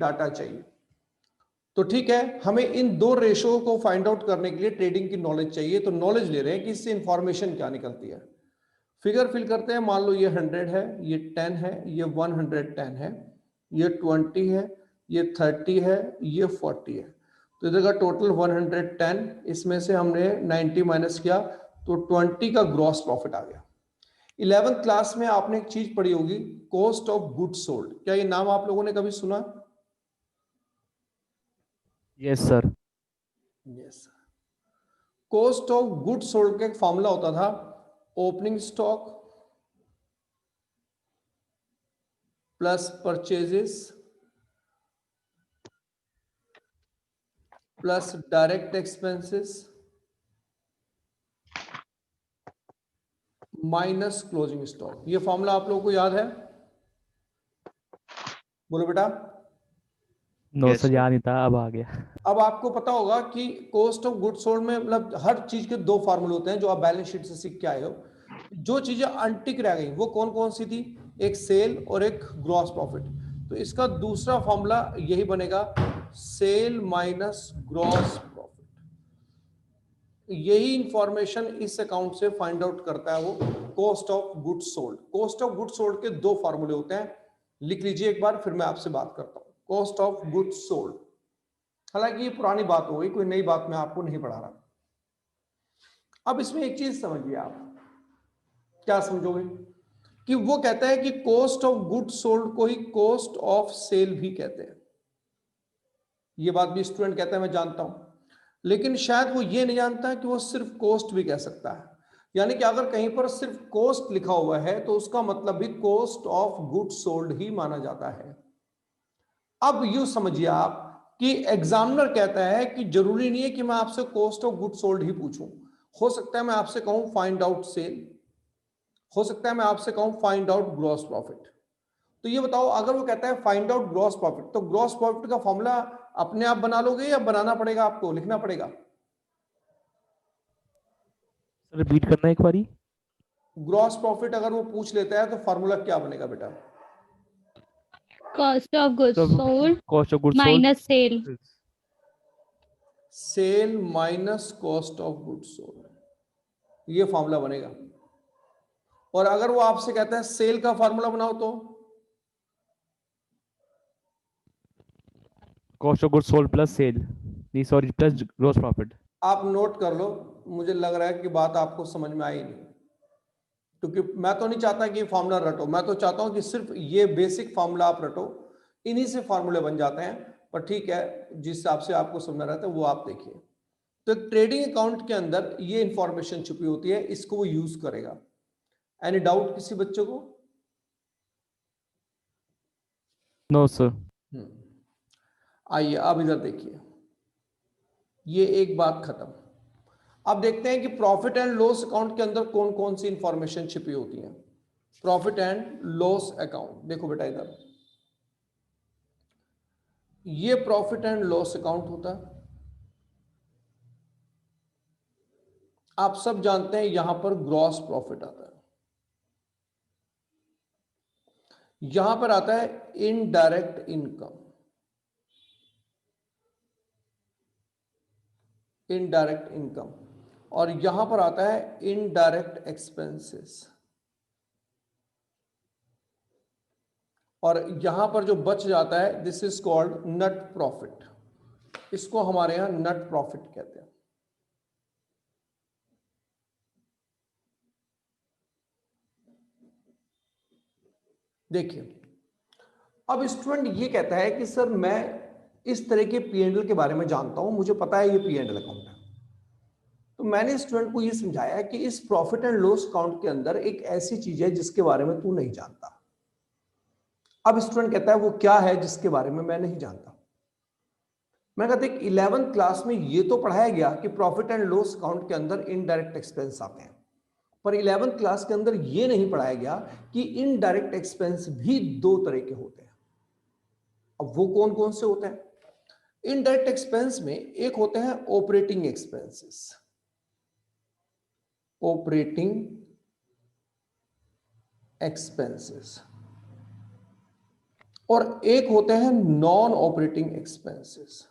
Data चाहिए। तो ठीक है, हमें इन दो रेशो को फाइंड आउट करने के लिए ट्रेडिंग की नॉलेज चाहिए। तो नॉलेज ले रहे हैं कि इससे इंफॉर्मेशन क्या निकलती है। फिगर फिल करते हैं। मान लो ये 100 है, ये 10 है, ये 110 है, ये 20 है, ये 30 है, ये 40 है। तो इधर का टोटल 110, इसमें से हमने 90 माइनस किया तो 20 का ग्रॉस प्रॉफिट आ गया। 11th क्लास में आपने एक चीज पढ़ी होगी, कॉस्ट ऑफ गुड्स सोल्ड। क्या ये नाम आप लोगों ने कभी सुना? Yes sir. Yes. Cost of goods sold का एक फॉर्मूला होता था, opening stock plus purchases plus direct expenses minus closing stock. ये फॉर्मूला आप लोगों को याद है? बोलो बेटा। नो सर, याद नहीं था, अब आ गया। अब आपको पता होगा कि कॉस्ट ऑफ गुड्स सोल्ड में मतलब हर चीज के दो फार्मूले होते हैं जो आप बैलेंस शीट से सीख के आए हो। जो चीजें अनटिक रह गई वो कौन कौन सी थी? एक सेल और एक ग्रॉस प्रॉफिट। तो इसका दूसरा फॉर्मूला यही बनेगा, सेल माइनस ग्रॉस प्रॉफिट। यही इंफॉर्मेशन इस अकाउंट से फाइंड आउट करता है वो cost of goods sold. Cost of goods sold के दो फार्मूले होते हैं, लिख लीजिए एक बार, फिर मैं आपसे बात करता हूं। कॉस्ट ऑफ गुड्स सोल्ड, हालांकि ये पुरानी बात हो गई, कोई नई बात मैं आपको नहीं पढ़ा रहा। अब इसमें एक चीज समझिए आप, क्या समझोगे? कि वो कहता है कि कॉस्ट ऑफ गुड्स सोल्ड को ही कॉस्ट ऑफ सेल भी कहते हैं। ये बात भी स्टूडेंट कहता है, मैं जानता हूं, लेकिन शायद वो ये नहीं जानता कि वो सिर्फ कॉस्ट भी कह सकता है। यानी कि अगर कहीं पर सिर्फ कॉस्ट लिखा हुआ है तो उसका मतलब भी कॉस्ट ऑफ गुड्स सोल्ड ही माना जाता है। अब यू समझिए आप कि एग्जामिनर कहता है कि जरूरी नहीं है कि मैं आपसे कॉस्ट ऑफ गुड्स सोल्ड ही पूछूं। हो सकता है मैं आपसे कहूं फाइंड आउट सेल, हो सकता है मैं आपसे कहूं फाइंड आउट ग्रॉस प्रॉफिट। तो ये बताओ, अगर वो कहता है फाइंड आउट ग्रॉस प्रॉफिट, तो ग्रॉस प्रॉफिट का फॉर्मूला अपने आप बना लोगे या बनाना पड़ेगा, आपको लिखना पड़ेगा? सर रिपीट करना एक बारी। ग्रॉस प्रॉफिट अगर वो पूछ लेता है तो फॉर्मूला क्या बनेगा बेटा? Cost of goods sold cost of goods sold, minus sale. Sale minus cost of goods sold, ये फॉर्मूला बनेगा। और अगर वो आपसे कहता है सेल का फॉर्मूला बनाओ, तो cost of goods sold plus sale, नहीं सॉरी, प्लस ग्रॉस प्रॉफिट। आप नोट कर लो, मुझे लग रहा है कि बात आपको समझ में आई नहीं, क्योंकि मैं तो नहीं चाहता कि फॉर्मूला रटो, मैं तो चाहता हूं कि सिर्फ ये बेसिक फॉर्मूला आप रटो, इन्हीं से फॉर्मूले बन जाते हैं। पर ठीक है, जिस हिसाब से आपको समझना रहता है वो आप देखिए। तो एक ट्रेडिंग अकाउंट के अंदर ये इंफॉर्मेशन छुपी होती है, इसको वो यूज करेगा। एनी डाउट किसी बच्चे को? No sir. आइए अब इधर देखिए, ये एक बात खत्म। अब देखते हैं कि प्रॉफिट एंड लॉस अकाउंट के अंदर कौन कौन सी इंफॉर्मेशन छिपी होती है। प्रॉफिट एंड लॉस अकाउंट, देखो बेटा इधर, ये प्रॉफिट एंड लॉस अकाउंट होता है। आप सब जानते हैं यहां पर ग्रॉस प्रॉफिट आता है, यहां पर आता है इनडायरेक्ट इनकम, इनडायरेक्ट इनकम, और यहां पर आता है इनडायरेक्ट एक्सपेंसेस। और यहां पर जो बच जाता है this is called net profit, इसको हमारे यहां नेट प्रॉफिट कहते हैं। देखिए, अब स्टूडेंट ये कहता है कि सर मैं इस तरह के P&L के बारे में जानता हूं, मुझे पता है ये P&L अकाउंट है। तो मैंने स्टूडेंट को ये समझाया कि इस प्रॉफिट एंड लॉस अकाउंट के अंदर एक ऐसी चीज है जिसके बारे में तू नहीं जानता। अब स्टूडेंट कहता है वो क्या है जिसके बारे में मैं नहीं जानता? मैं कहता हूं 11th क्लास में ये तो पढ़ाया गया कि प्रॉफिट एंड लॉस अकाउंट के अंदर इनडायरेक्ट एक्सपेंस आते हैं, पर 11th क्लास के अंदर ये नहीं पढ़ाया गया कि इनडायरेक्ट एक्सपेंस भी दो तरह के होते हैं। अब वो कौन कौन से होते हैं? इनडायरेक्ट एक्सपेंस में एक होते हैं ऑपरेटिंग एक्सपेंसेस, ऑपरेटिंग एक्सपेंसेस, और एक होते हैं नॉन ऑपरेटिंग एक्सपेंसेस।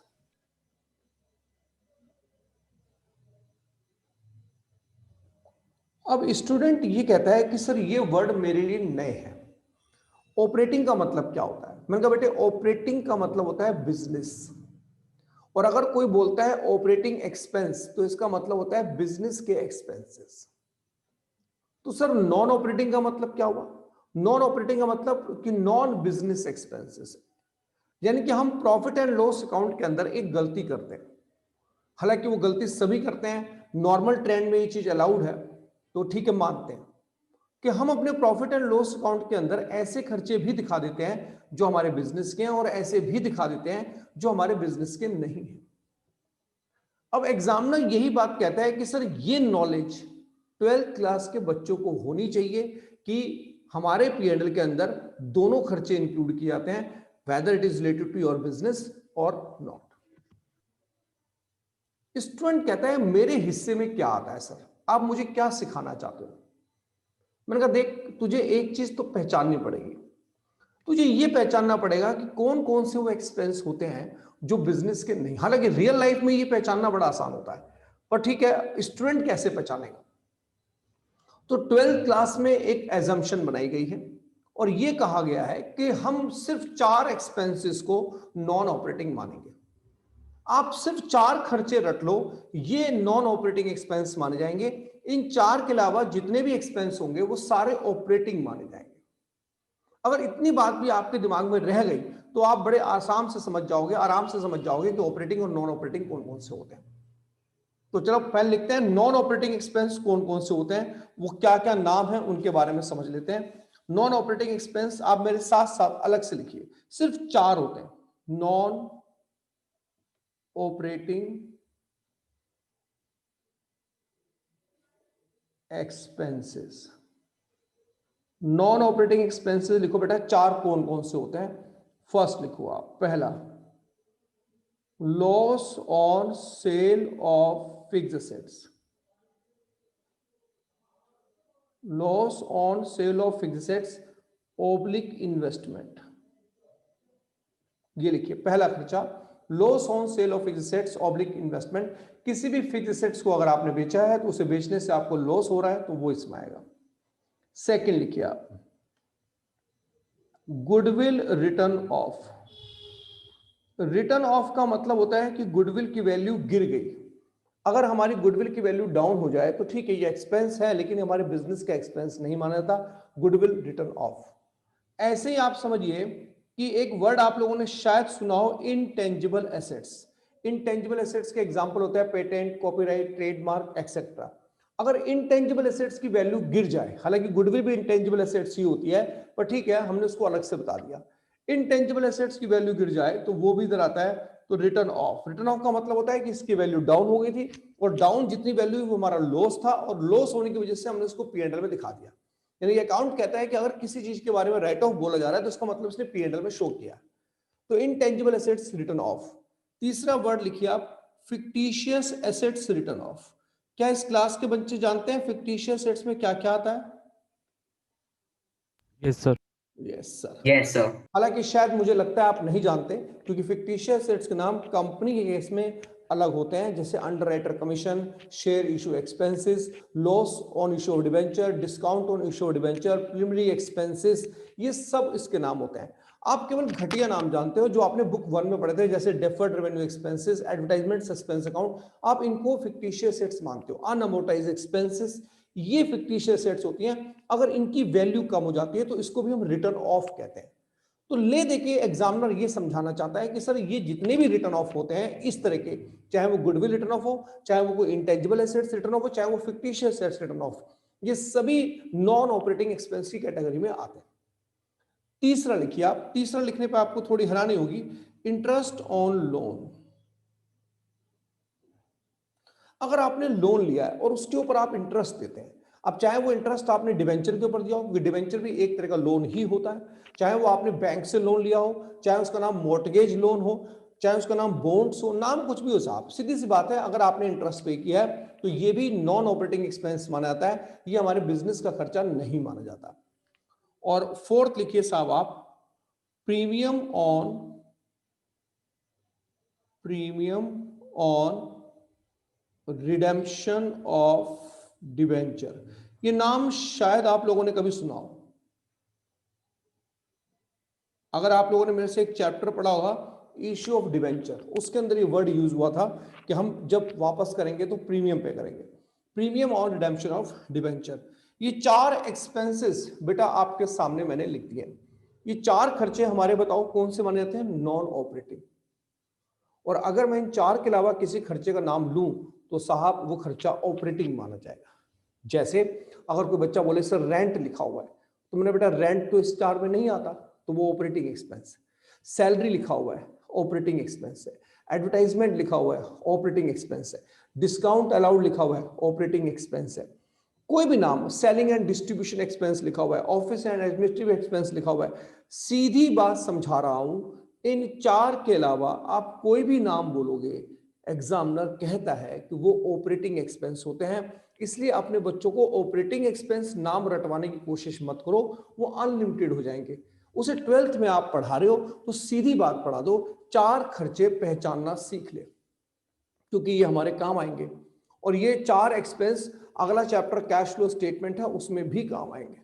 अब स्टूडेंट ये कहता है कि सर ये वर्ड मेरे लिए नए हैं, ऑपरेटिंग का मतलब क्या होता है? मैंने कहा बेटे ऑपरेटिंग का मतलब होता है बिजनेस, और अगर कोई बोलता है ऑपरेटिंग एक्सपेंस तो इसका मतलब होता है बिजनेस के एक्सपेंसेस। तो सर नॉन ऑपरेटिंग का मतलब क्या हुआ? नॉन ऑपरेटिंग का मतलब कि नॉन बिजनेस एक्सपेंसेस, यानी कि हम प्रॉफिट एंड लॉस अकाउंट के अंदर एक गलती करते हैं, हालांकि वो गलती सभी करते हैं, नॉर्मल ट्रेंड में ये चीज अलाउड है तो ठीक है, मानते हैं कि हम अपने प्रॉफिट एंड लॉस अकाउंट के अंदर ऐसे खर्चे भी दिखा देते हैं जो हमारे बिजनेस के हैं और ऐसे भी दिखा देते हैं जो हमारे बिजनेस के नहीं है। अब एग्जामिनर यही बात कहता है कि सर ये नॉलेज 12th क्लास के बच्चों को होनी चाहिए कि हमारे P&L के अंदर दोनों खर्चे इंक्लूड किए जाते हैं, whether it is related to your business or not. Student कहता है मेरे हिस्से में क्या आता है सर, आप मुझे क्या सिखाना चाहते हो? मैंने कहा देख तुझे एक चीज तो पहचाननी पड़ेगी, तुझे ये पहचानना पड़ेगा कि कौन कौन से वो एक्सपेंस होते हैं जो बिजनेस के नहीं। हालांकि रियल लाइफ में ये पहचानना बड़ा आसान होता है, पर ठीक है स्टूडेंट कैसे पहचानेगा? तो 12th क्लास में एक एजम्पशन बनाई गई है और ये कहा गया है कि हम सिर्फ 4 एक्सपेंसेस को नॉन ऑपरेटिंग मानेंगे। आप सिर्फ 4 खर्चे रट लो, ये नॉन ऑपरेटिंग एक्सपेंस माने जाएंगे। इन 4 के अलावा जितने भी एक्सपेंस होंगे वो सारे ऑपरेटिंग माने जाएंगे। अगर इतनी बात भी आपके दिमाग में रह गई तो आप बड़े आराम से समझ जाओगे कि ऑपरेटिंग और नॉन ऑपरेटिंग कौन कौन से होते हैं। तो चलो पहले लिखते हैं नॉन ऑपरेटिंग एक्सपेंस कौन कौन से होते हैं, वो क्या क्या नाम है उनके बारे में समझ लेते हैं। नॉन ऑपरेटिंग एक्सपेंस आप मेरे साथ साथ अलग से लिखिए, सिर्फ 4 होते हैं। Non operating expenses, non operating expenses लिखो बेटा, 4 कौन कौन से होते हैं। फर्स्ट लिखो आप, पहला loss on sale of fixed assets, loss on sale of fixed assets oblique investment. ये लिखिए पहला खर्चा, loss on sale of fixed assets oblique investment. किसी भी फिक्स्ड एसेट्स को अगर आपने बेचा है तो उसे बेचने से आपको लॉस हो रहा है तो वो इसमें आएगा। सेकंड लिखिए आप goodwill return of. Return of का मतलब होता है कि गुडविल की वैल्यू गिर गई। अगर हमारी गुडविल की वैल्यू डाउन हो जाए तो ठीक है ये एक्सपेंस है, लेकिन हमारे बिजनेस का एक्सपेंस नहीं माना जाता, गुडविल रिटर्न ऑफ। ऐसे ही आप समझिए कि एक वर्ड आप लोगों ने शायद सुना हो, इनटेंजिबल एसेट्स। इनटेंजिबल एसेट्स के एग्जांपल होता है पेटेंट, कॉपीराइट, ट्रेडमार्क एक्सेट्रा। अगर इनटेंजिबल एसेट्स की वैल्यू गिर जाए, हालांकि गुडविल भी इनटेंजिबल एसेट्स ही होती है, पर ठीक है हमने उसको अलग से बता दिया। इनटेंजिबल एसेट्स की वैल्यू गिर जाए तो वो भी इधर आता है, तो रिटर्न ऑफ। रिटर्न ऑफ का मतलब होता है कि इसकी वैल्यू डाउन हो गई थी और डाउन जितनी वैल्यू वो हमारा लॉस था, और लॉस होने की वजह से हमने उसको P&L में दिखा दिया। यानी अकाउंट कहता है कि अगर किसी चीज के बारे में राइट ऑफ बोला जा रहा है तो इसका मतलब इसने P&L में शो किया। तो इनटेंजिबल एसेट्स रिटर्न ऑफ। तीसरा वर्ड लिखिए आप फिक्टिशियस एसेट्स रिटर्न ऑफ। क्या इस क्लास के बच्चे जानते हैं फिक्टिशियस एसेट्स में क्या क्या आता है? Yes, sir. Yes sir. Yes sir. हालांकि शायद मुझे लगता है आप नहीं जानते, क्योंकि फिक्टिशियस एसेट्स के नाम कंपनी के केस में अलग होते हैं, जैसे underwriter commission, share issue expenses, loss on issue of debenture, discount on issue of debenture, preliminary expenses, ये सब इसके नाम होते हैं। आप केवल घटिया नाम जानते हो जो आपने बुक 1 में पढ़े थे, जैसे deferred revenue expenses, advertisement suspense account, आप इनको फिक्टिशियस एसेट्स मानते हो। अनअमोर्टाइज्ड एक्सपेंसेस, ये फिक्टिशियस एसेट्स होती हैं, अगर इनकी वैल्यू कम हो जाती है तो इसको भी हम रिटर्न ऑफ कहते हैं। तो ले देखिए एग्जामिनर ये समझाना चाहता है कि सर ये जितने भी रिटर्न ऑफ होते हैं इस तरह के, चाहे वो गुडविल रिटर्न ऑफ हो, चाहे वो कोई इंटेंजिबल एसेट्स रिटर्न ऑफ हो, चाहे वो फिक्टिशियस एसेट्स रिटर्न ऑफ, ये सभी नॉन ऑपरेटिंग एक्सपेंस की कैटेगरी में आते हैं। तीसरा लिखिए आप, तीसरा लिखने पे आपको थोड़ी हैरानी होगी, इंटरेस्ट ऑन लोन। अगर आपने लोन लिया है और उसके ऊपर आप इंटरेस्ट देते हैं, अब चाहे वो इंटरेस्ट आपने डिवेंचर के ऊपर दिया हो, क्योंकि डिवेंचर भी एक तरह का लोन ही होता है, चाहे वो आपने बैंक से लोन लिया हो, चाहे उसका नाम मॉर्टगेज लोन हो, चाहे उसका नाम बॉन्ड्स हो, नाम कुछ भी हो साहब, सीधी सी बात है, अगर आपने इंटरेस्ट पे किया है तो ये भी नॉन ऑपरेटिंग एक्सपेंस माना जाता है, ये हमारे बिजनेस का खर्चा नहीं माना जाता। और फोर्थ लिखिए साहब आप premium on redemption of debenture. ये नाम शायद आप लोगों ने कभी सुना हो। अगर आप लोगों ने मेरे से एक चैप्टर पढ़ा होगा इश्यू ऑफ डिवेंचर, उसके अंदर ये वर्ड यूज हुआ था कि हम जब वापस करेंगे तो प्रीमियम पे करेंगे। Premium on redemption of debenture, ये 4 एक्सपेंसेस बेटा आपके सामने मैंने लिख दिए। ये 4 खर्चे हमारे बताओ कौन से माने जाते हैं? Non operating. और अगर मैं इन 4 के अलावा किसी खर्चे का नाम लूं तो साहब वो खर्चा ऑपरेटिंग माना जाएगा। जैसे अगर कोई बच्चा बोले सर रेंट लिखा हुआ है, तो मैंने बेटा रेंट तो स्टार में नहीं आता, तो वो ऑपरेटिंग एक्सपेंस है। सैलरी लिखा हुआ है, ऑपरेटिंग एक्सपेंस है। एडवर्टाइजमेंट लिखा हुआ है, ऑपरेटिंग एक्सपेंस है। डिस्काउंट अलाउड लिखा हुआ है, ऑपरेटिंग एक्सपेंस है। कोई भी नाम, सेलिंग एंड डिस्ट्रीब्यूशन एक्सपेंस लिखा हुआ है, ऑफिस एंड एडमिनिस्ट्रेटिव एक्सपेंस लिखा हुआ है। सीधी बात समझा रहा हूं, इन 4 के अलावा आप कोई भी नाम बोलोगे, एग्जामिनर कहता है कि वो ऑपरेटिंग एक्सपेंस होते हैं। इसलिए अपने बच्चों को ऑपरेटिंग एक्सपेंस नाम रटवाने की कोशिश मत करो, वो अनलिमिटेड हो जाएंगे। उसे 12th में आप पढ़ा रहे हो तो सीधी बात पढ़ा दो, 4 खर्चे पहचानना सीख ले, क्योंकि ये हमारे काम आएंगे। और ये 4 एक्सपेंस अगला चैप्टर कैश फ्लो स्टेटमेंट है, उसमें भी काम आएंगे।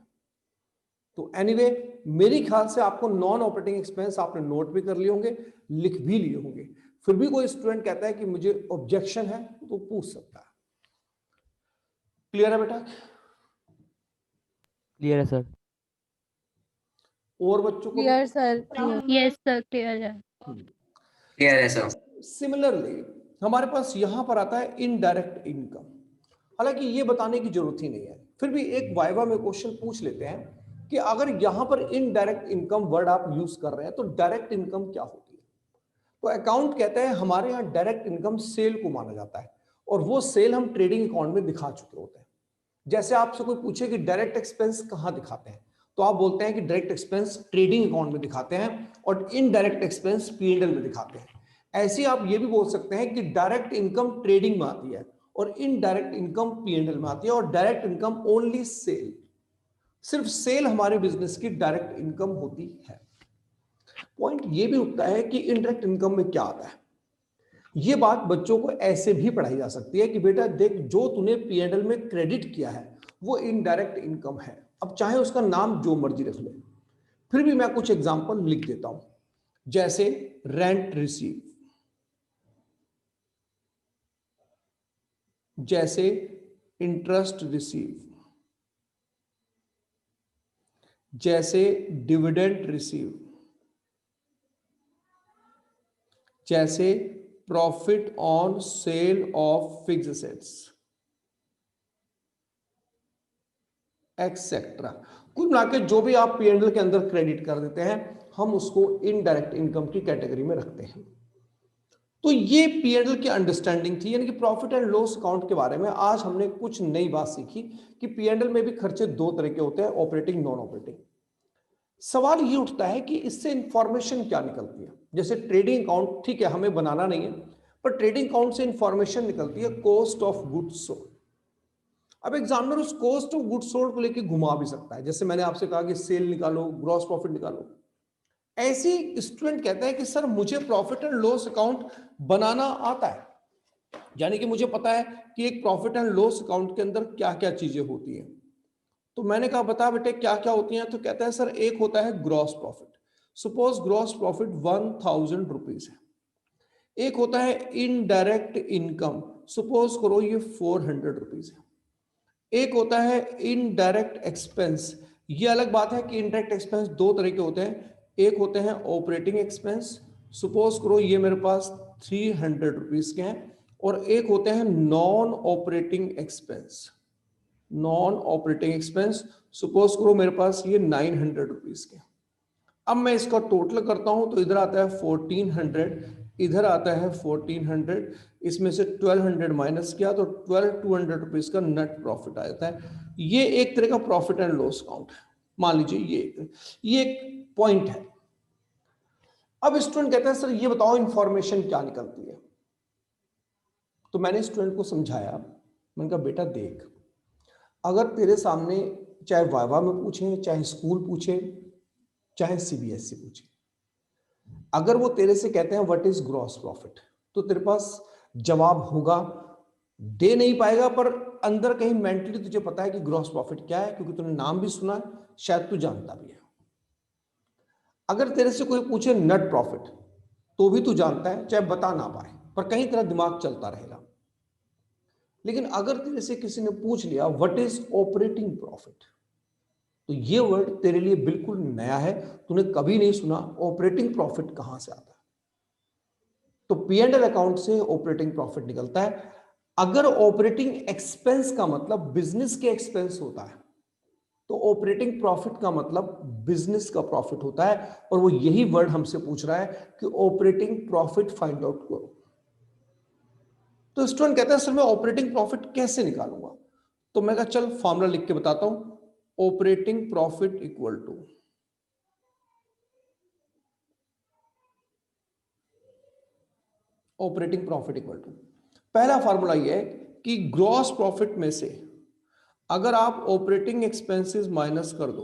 तो एनीवे मेरी ख्याल से आपको नॉन ऑपरेटिंग एक्सपेंस आपने नोट भी कर लिए होंगे, लिख भी लिए होंगे। फिर भी कोई स्टूडेंट कहता है कि मुझे ऑब्जेक्शन है तो पूछ सकता है। क्लियर है बेटा? क्लियर है सर। और बच्चों को? Clear sir, clear. Yes sir, clear है। क्लियर है सर। सिमिलरली हमारे पास यहां पर आता है इनडायरेक्ट इनकम। हालांकि ये बताने की जरूरत ही नहीं है, फिर भी एक वाइवा में क्वेश्चन पूछ लेते हैं कि अगर यहां पर इनडायरेक्ट इनकम वर्ड आप यूज कर रहे हैं तो डायरेक्ट इनकम क्या होती है? तो अकाउंट कहता है हमारे यहां डायरेक्ट इनकम सेल को माना जाता है, और वो सेल हम ट्रेडिंग अकाउंट में दिखा चुके होते हैं। जैसे आपसे कोई पूछे कि डायरेक्ट एक्सपेंस कहां दिखाते हैं, तो आप बोलते हैं कि डायरेक्ट एक्सपेंस ट्रेडिंग अकाउंट में दिखाते हैं और इनडायरेक्ट एक्सपेंस P&L में दिखाते हैं। ऐसे आप ये भी बोल सकते हैं कि डायरेक्ट इनकम ट्रेडिंग में आती है और इनडायरेक्ट इनकम P&L में आती है, और डायरेक्ट इनकम ओनली सेल, सिर्फ सेल हमारे बिजनेस की डायरेक्ट इनकम होती है। पॉइंट ये भी उठता है कि इनडायरेक्ट इनकम में क्या आता है। ये बात बच्चों को ऐसे भी पढ़ाई जा सकती है कि बेटा देख, जो तूने P&L में क्रेडिट किया है वो इनडायरेक्ट इनकम है। अब चाहे उसका नाम जो मर्जी रख ले, फिर भी मैं कुछ एग्जांपल लिख देता हूं। जैसे रेंट रिसीव, जैसे इंटरेस्ट रिसीव, जैसे डिविडेंड रिसीव, जैसे profit on sale of fixed assets, etcetera. कुल मिलाकर जो भी आप P&L के अंदर क्रेडिट कर देते हैं, हम उसको इनडायरेक्ट इनकम की कैटेगरी में रखते हैं। तो ये P&L की अंडरस्टैंडिंग थी, यानी कि प्रॉफिट एंड लॉस अकाउंट के बारे में आज हमने कुछ नई बात सीखी कि P&L में भी खर्चे 2 तरह के होते हैं, ऑपरेटिंग, नॉन ऑपरेटिंग। सवाल ये उठता है कि इससे इंफॉर्मेशन क्या निकलती है। जैसे ट्रेडिंग अकाउंट, ठीक है हमें बनाना नहीं है, पर ट्रेडिंग अकाउंट से इंफॉर्मेशन निकलती है कॉस्ट ऑफ गुड्स सोल्ड। अब एग्जामिनर उस कॉस्ट ऑफ गुड्स सोल्ड को लेकर घुमा भी सकता है। जैसे मैंने आपसे कहा कि सेल निकालो, ग्रॉस प्रॉफिट निकालो। ऐसी स्टूडेंट कहता है कि सर मुझे प्रॉफिट एंड लॉस अकाउंट बनाना आता है, यानी कि मुझे पता है कि एक प्रॉफिट एंड लॉस अकाउंट के अंदर क्या क्या चीजें होती हैं। तो मैंने कहा बता बेटे क्या क्या होती हैं। तो कहता है सर एक होता है gross profit, suppose gross profit 1000 rupees है। एक होता है इनडायरेक्ट इनकम, सपोज करो ये 400 रुपीज है। एक होता है इनडायरेक्ट एक्सपेंस। ये अलग बात है कि इनडायरेक्ट एक्सपेंस 2 तरह के होते हैं। एक होते हैं ऑपरेटिंग एक्सपेंस, सपोज करो ये मेरे पास 300 रुपीज के हैं। और एक होते हैं non operating expense. Non operating expense, suppose करो मेरे पास ये 900 रुपीज के। अब मैं इसका टोटल करता हूं तो इधर आता है 1400, इधर आता है 1400, इसमें से 1200 माइनस किया तो 1200 रुपीज का नेट प्रॉफिट आ जाता है। ये एक तरह का प्रॉफिट एंड लॉस अकाउंट है, मान लीजिए ये एक पॉइंट है। अब स्टूडेंट कहता है सर ये बताओ इंफॉर्मेशन क्या निकलती है। तो मैंने स्टूडेंट को समझाया, मैंने कहा बेटा देख, अगर तेरे सामने चाहे वाइवा में पूछे, चाहे स्कूल पूछे, चाहे CBSE पूछे, अगर वो तेरे से कहते हैं व्हाट इज ग्रॉस प्रॉफिट, तो तेरे पास जवाब होगा, दे नहीं पाएगा पर अंदर कहीं मेंटली तुझे पता है कि ग्रॉस प्रॉफिट क्या है, क्योंकि तूने नाम भी सुना है, शायद तू जानता भी है। अगर तेरे से कोई पूछे नेट प्रॉफिट, तो भी तू जानता है, चाहे बता ना पाए, पर कहीं तेरा दिमाग चलता रहेगा। लेकिन अगर तेरे से किसी ने पूछ लिया व्हाट इज ऑपरेटिंग प्रॉफिट, तो ये वर्ड तेरे लिए बिल्कुल नया है, तूने कभी नहीं सुना ऑपरेटिंग प्रॉफिट कहां से आता है। तो पी एंड एल अकाउंट से ऑपरेटिंग प्रॉफिट निकलता है। अगर ऑपरेटिंग एक्सपेंस का मतलब बिजनेस के एक्सपेंस होता है, तो ऑपरेटिंग प्रॉफिट का मतलब बिजनेस का प्रॉफिट होता है, और वो यही वर्ड हमसे पूछ रहा है कि ऑपरेटिंग प्रॉफिट फाइंड आउट करो। तो स्टूडेंट कहता है सर मैं ऑपरेटिंग प्रॉफिट कैसे निकालूंगा, तो मैं कहा चल फॉर्मूला लिख के बताता हूं। ऑपरेटिंग प्रॉफिट इक्वल टू पहला फॉर्मूला यह है कि ग्रॉस प्रॉफिट में से अगर आप ऑपरेटिंग एक्सपेंसेस माइनस कर दो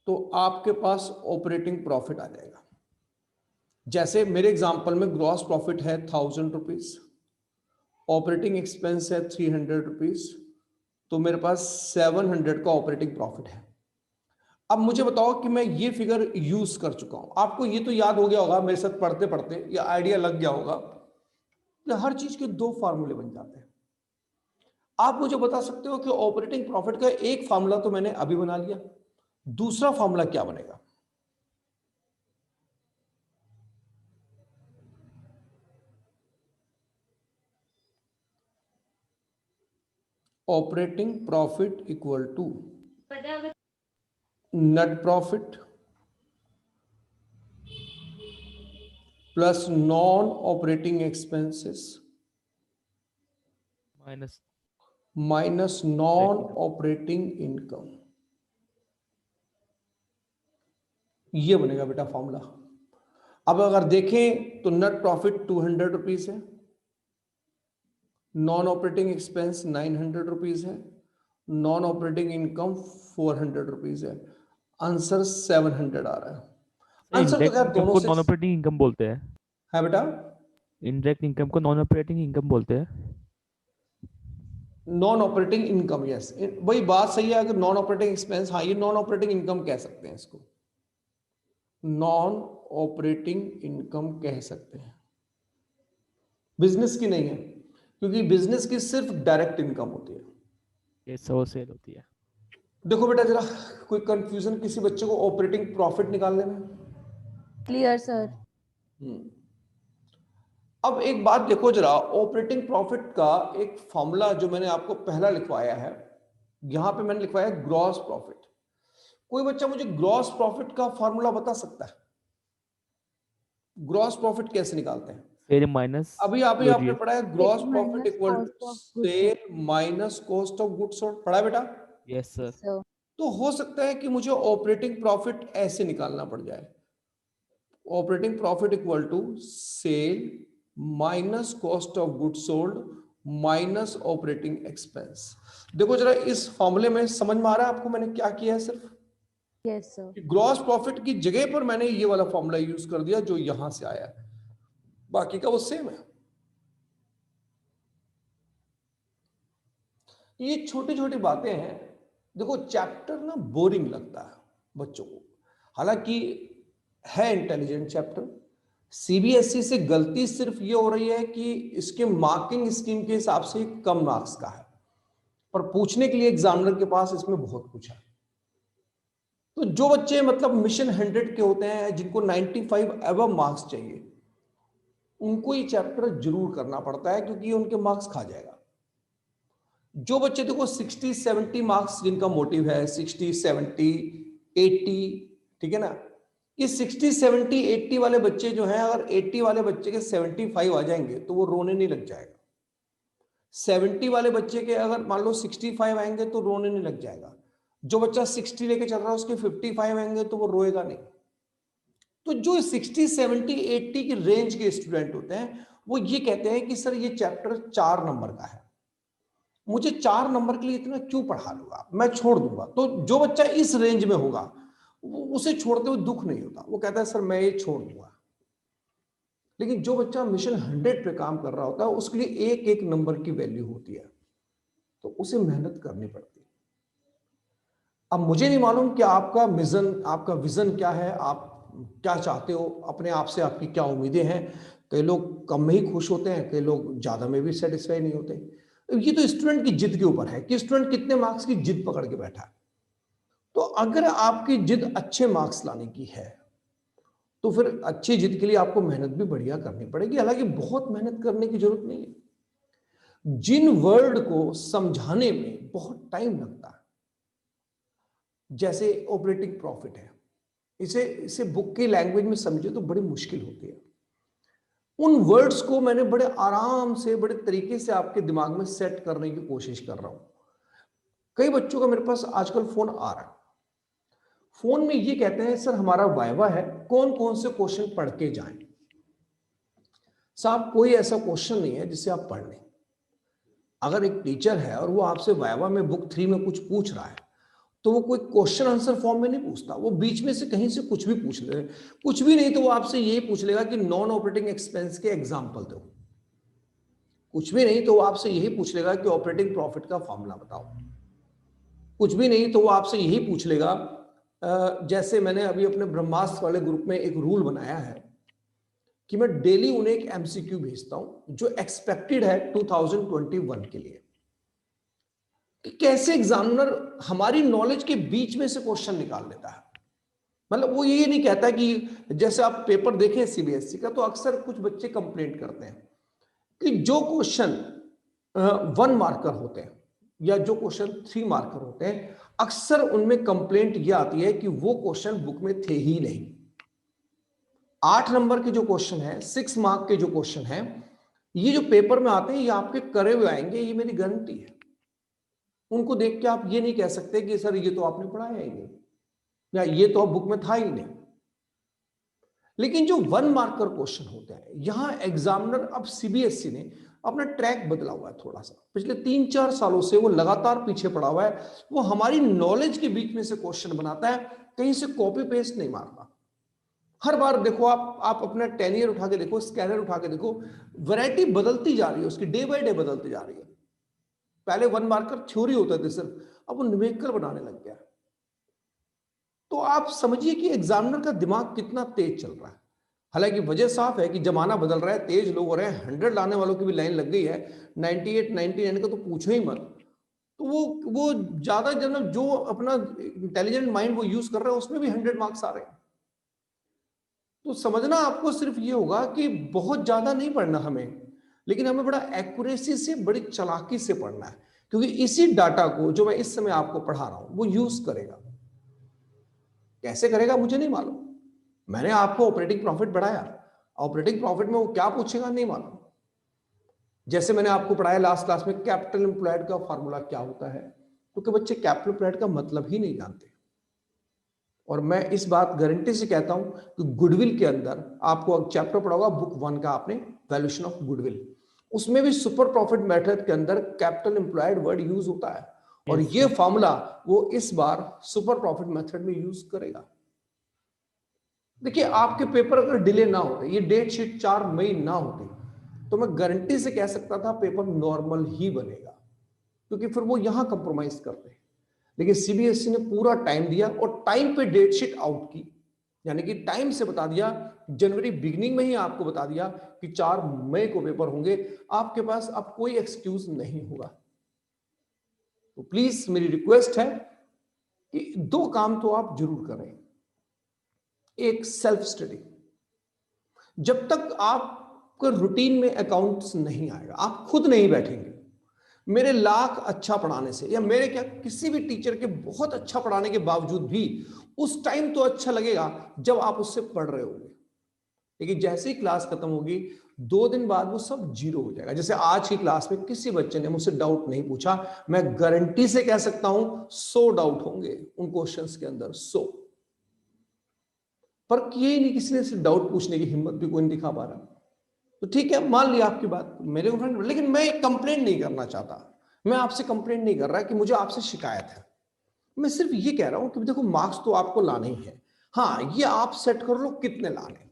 तो आपके पास ऑपरेटिंग प्रॉफिट आ जाएगा। जैसे मेरे एग्जांपल में ग्रॉस प्रॉफिट है 1000 रुपीज, ऑपरेटिंग एक्सपेंस है 300 रुपीज, तो मेरे पास 700 का ऑपरेटिंग प्रॉफिट है। अब मुझे बताओ कि मैं ये फिगर यूज कर चुका हूं, आपको ये तो याद हो गया होगा मेरे साथ पढ़ते पढ़ते, या आइडिया लग गया होगा कि हर चीज के दो फार्मूले बन जाते हैं। आप मुझे बता सकते हो कि ऑपरेटिंग प्रॉफिट का एक फार्मूला तो मैंने अभी बना लिया, दूसरा फार्मूला क्या बनेगा? Operating profit equal to net profit plus non operating expenses minus non operating income. ये बनेगा बेटा फॉर्मूला। अब अगर देखें तो नेट प्रॉफिट 200 रुपीज है, नॉन ऑपरेटिंग एक्सपेंस 900 रुपीज है, नॉन ऑपरेटिंग इनकम 400 रुपीज है, आंसर 700 आ रहा है। आंसर तो इंडायरेक्ट खैर इनकम दोनों को से नॉन ऑपरेटिंग इनकम बोलते हैं। है बेटा, इनडायरेक्ट इनकम को नॉन ऑपरेटिंग इनकम बोलते हैं। नॉन ऑपरेटिंग इनकम, यस वही बात सही है। अगर नॉन ऑपरेटिंग एक्सपेंस, हाँ ये नॉन ऑपरेटिंग इनकम कह सकते हैं, इसको नॉन ऑपरेटिंग इनकम कह सकते हैं, बिजनेस की नहीं है, क्योंकि बिजनेस की सिर्फ डायरेक्ट इनकम होती है। ये सो सेल होती है। देखो बेटा जरा, कोई कंफ्यूजन किसी बच्चे को ऑपरेटिंग प्रॉफिट निकालने में? Clear sir. अब एक बात देखो जरा, ऑपरेटिंग प्रॉफिट का एक फॉर्मूला जो मैंने आपको पहला लिखवाया है, यहां पे मैंने लिखवाया ग्रॉस प्रॉफिट। कोई बच्चा मुझे ग्रॉस प्रॉफिट का फॉर्मूला बता सकता है? ग्रॉस प्रॉफिट कैसे निकालते हैं? सेल माइनस अभी आपने पढ़ा है gross profit equal to sale minus cost of goods sold, पढ़ा है बेटा? Yes sir. तो हो सकता है कि मुझे ऑपरेटिंग प्रॉफिट ऐसे निकालना पड़ जाए, operating profit equal to sale minus cost of goods sold minus operating expense. देखो जरा इस फॉर्मूले में समझ में आ रहा है आपको मैंने क्या किया है? सिर्फ यस सर। ग्रॉस प्रॉफिट की जगह पर मैंने ये वाला फॉर्मूला यूज कर दिया जो यहां से आया है, बाकी का वो सेम है। ये छोटी छोटी बातें हैं। देखो चैप्टर ना बोरिंग लगता है बच्चों को, हालांकि है इंटेलिजेंट चैप्टर। सीबीएसई से गलती सिर्फ ये हो रही है कि इसके मार्किंग स्कीम के हिसाब से कम मार्क्स का है, पर पूछने के लिए एग्जामिनर के पास इसमें बहुत कुछ है। तो जो बच्चे मतलब मिशन 100 के होते हैं, जिनको 95 एबव मार्क्स चाहिए, उनको ये चैप्टर जरूर करना पड़ता है, क्योंकि ये उनके मार्क्स खा जाएगा। जो बच्चे देखो 60-70 मार्क्स जिनका मोटिव है, 60-70-80, ठीक है ना, ये 60-70-80 वाले बच्चे जो हैं, अगर 80 वाले बच्चे के 75 आ जाएंगे तो वो रोने नहीं लग जाएगा। 70 वाले बच्चे के अगर मान लो 65 आएंगे तो रोने नहीं लग जाएगा। जो बच्चा 60 लेके चल रहा है उसके 55 आएंगे तो वो रोएगा नहीं। तो जो 60-70-80 की रेंज के स्टूडेंट होते हैं वो ये कहते हैं कि सर ये चैप्टर 4 नंबर का है, मुझे 4 नंबर के लिए इतना क्यों पढ़ा लूंगा, मैं छोड़ दूंगा। तो जो बच्चा इस रेंज में होगा उसे छोड़ते हुए दुख नहीं होता, वो कहता है सर मैं ये छोड़ दूंगा। लेकिन जो बच्चा मिशन 100 पे काम कर रहा होता है उसके लिए एक एक नंबर की वैल्यू होती है, तो उसे मेहनत करनी पड़ती है। अब मुझे नहीं मालूम कि आपका विजन क्या है, आप क्या चाहते हो, अपने आप से आपकी क्या उम्मीदें हैं। कई लोग कम में ही खुश होते हैं, कई लोग ज्यादा में भी सेटिस्फाई नहीं होते। ये तो स्टूडेंट की जिद के ऊपर है कि स्टूडेंट कितने मार्क्स की जिद पकड़ के बैठा है। तो अगर आपकी जिद अच्छे मार्क्स लाने की है तो फिर अच्छी जिद के लिए आपको मेहनत भी बढ़िया करनी पड़ेगी। हालांकि बहुत मेहनत करने की जरूरत नहीं है, जिन वर्ड को समझाने में बहुत टाइम लगता है, जैसे ऑपरेटिंग प्रॉफिट है, इसे बुक की लैंग्वेज में समझे तो बड़ी मुश्किल होती है। उन वर्ड्स को मैंने बड़े आराम से, बड़े तरीके से आपके दिमाग में सेट करने की कोशिश कर रहा हूं। कई बच्चों का मेरे पास आजकल फोन आ रहा है, फोन में ये कहते हैं सर हमारा वाइवा है, कौन कौन से क्वेश्चन पढ़ के जाएं। साहब कोई ऐसा क्वेश्चन नहीं है जिसे आप पढ़ लें। अगर एक टीचर है और वो आपसे वाइवा में बुक 3 में कुछ पूछ रहा है तो वो कोई क्वेश्चन आंसर फॉर्म में नहीं पूछता, वो बीच में से कहीं से कुछ भी पूछ ले। कुछ भी नहीं तो वो आपसे यही पूछ लेगा कि नॉन ऑपरेटिंग एक्सपेंस के एग्जांपल दो। कुछ भी नहीं तो वो आपसे यही पूछ लेगा कि ऑपरेटिंग प्रॉफिट का फॉर्मूला बताओ। कुछ भी नहीं तो वो आपसे यही पूछ लेगा, जैसे मैंने अभी अपने ब्रह्मास्त्र वाले ग्रुप में एक रूल बनाया है कि मैं डेली उन्हें एक एमसीक्यू भेजता हूं जो एक्सपेक्टेड है 2021 के लिए, कि कैसे एग्जामिनर हमारी नॉलेज के बीच में से क्वेश्चन निकाल लेता है। मतलब वो ये नहीं कहता कि जैसे आप पेपर देखें सीबीएसई का, तो अक्सर कुछ बच्चे कंप्लेंट करते हैं कि जो क्वेश्चन 1 मार्कर होते हैं या जो क्वेश्चन 3 मार्कर होते हैं, अक्सर उनमें कंप्लेंट ये आती है कि वो क्वेश्चन बुक में थे ही नहीं। 8 नंबर के जो क्वेश्चन है, 6 मार्क के जो क्वेश्चन है, ये जो पेपर में आते हैं ये आपके करे हुए आएंगे, ये मेरी गारंटी है। उनको देख के आप ये नहीं कह सकते कि सर ये तो आपने पढ़ाया ही नहीं या ये तो बुक में था ही नहीं। लेकिन जो 1 मार्कर क्वेश्चन होते हैं, यहां एग्जामिनर, अब सीबीएसई ने अपना ट्रैक बदला हुआ है थोड़ा सा, पिछले 3-4 सालों से वो लगातार पीछे पड़ा हुआ है। वो हमारी नॉलेज के बीच में से क्वेश्चन बनाता है, कहीं से कॉपी पेस्ट नहीं मारता। हर बार देखो, आप अपना टेनियर उठा के देखो, स्कैनर उठा के देखो, वैरायटी बदलती जा रही है उसकी, डे बाय डे बदलती जा रही है। पहले 1 मार्कर थ्योरी होते थे सिर्फ, अब वो न्यूमेरिकल बनाने लग गया। तो आप समझिए कि एग्जामिनर का दिमाग कितना तेज चल रहा है। हालांकि वजह साफ है कि जमाना बदल रहा है, तेज लोग हो रहे हैं, 100 लाने वालों की भी लाइन लग गई है, 98 99 का तो पूछो ही मत। तो वो ज्यादा जनरल जो अपना इंटेलिजेंट माइंड वो यूज कर रहे हैं उसमें भी 100 मार्क्स आ रहे हैं। तो समझना आपको सिर्फ ये होगा कि बहुत ज्यादा नहीं पढ़ना हमें, लेकिन हमें बड़ा एक्यूरेसी से, बड़ी चालाकी से पढ़ना है, क्योंकि इसी डाटा को जो मैं इस समय आपको पढ़ा रहा हूं वो यूज करेगा। कैसे करेगा मुझे नहीं मालूम। मैंने आपको ऑपरेटिंग प्रॉफिट बढ़ाया, ऑपरेटिंग प्रॉफिट में वो क्या पूछेगा नहीं मालूम। जैसे मैंने आपको पढ़ाया लास्ट क्लास में कैपिटल एम्प्लॉयड का फॉर्मूला क्या होता है, क्योंकि बच्चे कैपिटल एम्प्लॉयड का मतलब ही नहीं जानते। और मैं इस बात गारंटी से कहता हूं कि गुडविल के अंदर आपको चैप्टर पढ़ा होगा बुक 1 का आपने, वैल्यूएशन ऑफ गुडविल, उसमें भी सुपर प्रॉफिट मेथड के अंदर कैपिटल एम्प्लॉयड वर्ड यूज होता है। और ये फॉर्मूला वो इस बार सुपर प्रॉफिट मेथड में यूज करेगा। देखिए, आपके पेपर अगर डिले ना होते, ये डेट शीट 4 मई ना होती, तो मैं गारंटी से कह सकता था पेपर नॉर्मल ही बनेगा, क्योंकि फिर वो यहां कंप्रोमाइज करते हैं। लेकिन सीबीएसई ने पूरा टाइम दिया और टाइम पे डेट शीट आउट की, यानी कि टाइम से बता दिया, जनवरी बिगिनिंग में ही आपको बता दिया कि 4 मई को पेपर होंगे। आपके पास अब कोई एक्सक्यूज नहीं होगा। तो प्लीज मेरी रिक्वेस्ट है कि 2 काम तो आप जरूर करें। एक, सेल्फ स्टडी। जब तक आपको रूटीन में अकाउंट्स नहीं आएगा, आप खुद नहीं बैठेंगे। मेरे लाख अच्छा पढ़ाने से, या मेरे क्या किसी भी टीचर के बहुत अच्छा पढ़ाने के बावजूद भी उस टाइम तो अच्छा लगेगा जब आप उससे पढ़ रहे होंगे। लेकिन जैसे ही क्लास खत्म होगी, 2 दिन बाद वो सब जीरो हो जाएगा। जैसे आज की क्लास में किसी बच्चे ने मुझसे डाउट नहीं पूछा, मैं गारंटी से कह सकता हूं 100 डाउट होंगे उन क्वेश्चंस के अंदर, 100। पर किए नहीं, किसी ने डाउट पूछने की हिम्मत भी कोई नहीं दिखा पा रहा। तो ठीक है, मान लिया आपकी बात मेरे को, लेकिन मैं कंप्लेंट नहीं करना चाहता। मैं आपसे कंप्लेंट नहीं कर रहा कि मुझे आपसे शिकायत है। मैं सिर्फ ये कह रहा हूं कि देखो, मार्क्स तो आपको लाने ही है। हाँ, ये आप सेट कर लो कितने लाने,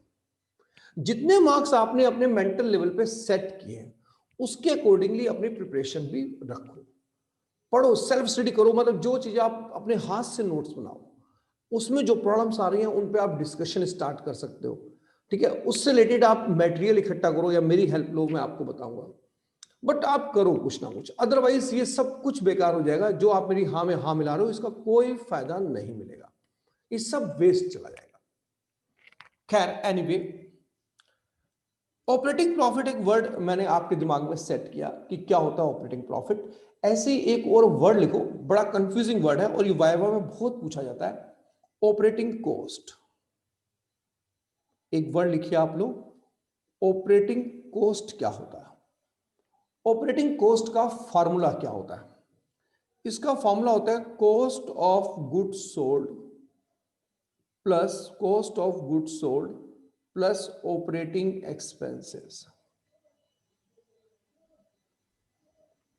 जितने मार्क्स आपने अपने मेंटल लेवल पे सेट किए हैं उसके अकॉर्डिंगली अपनी प्रिपरेशन भी रखो, पढ़ो, सेल्फ स्टडी करो। मतलब जो चीजें आप अपने हाथ से नोट्स बनाओ, उसमें जो प्रॉब्लम्स आ रही हैं उन पे आप डिस्कशन स्टार्ट कर सकते हो, ठीक है। उससे रिलेटेड आप मटेरियल इकट्ठा करो या मेरी हेल्प लो, मैं आपको बताऊंगा। बट आप करो कुछ ना कुछ, अदरवाइज ये सब कुछ बेकार हो जाएगा। जो आप मेरी हाँ में हाँ मिला रहे हो इसका कोई फायदा नहीं मिलेगा, ये सब वेस्ट चला जाएगा। खैर एनीवे, ऑपरेटिंग प्रॉफिट एक वर्ड मैंने आपके दिमाग में सेट किया कि क्या होता है ऑपरेटिंग प्रॉफिट। ऐसे ही एक और वर्ड लिखो, बड़ा कंफ्यूजिंग वर्ड है और ये वाइवा में बहुत पूछा जाता है, ऑपरेटिंग कॉस्ट। एक वर्ड लिखिए आप लोग, ऑपरेटिंग कॉस्ट क्या होता है। ऑपरेटिंग कॉस्ट का फॉर्मूला क्या होता है? इसका फॉर्मूला होता है cost of goods sold plus cost of goods sold plus operating expenses.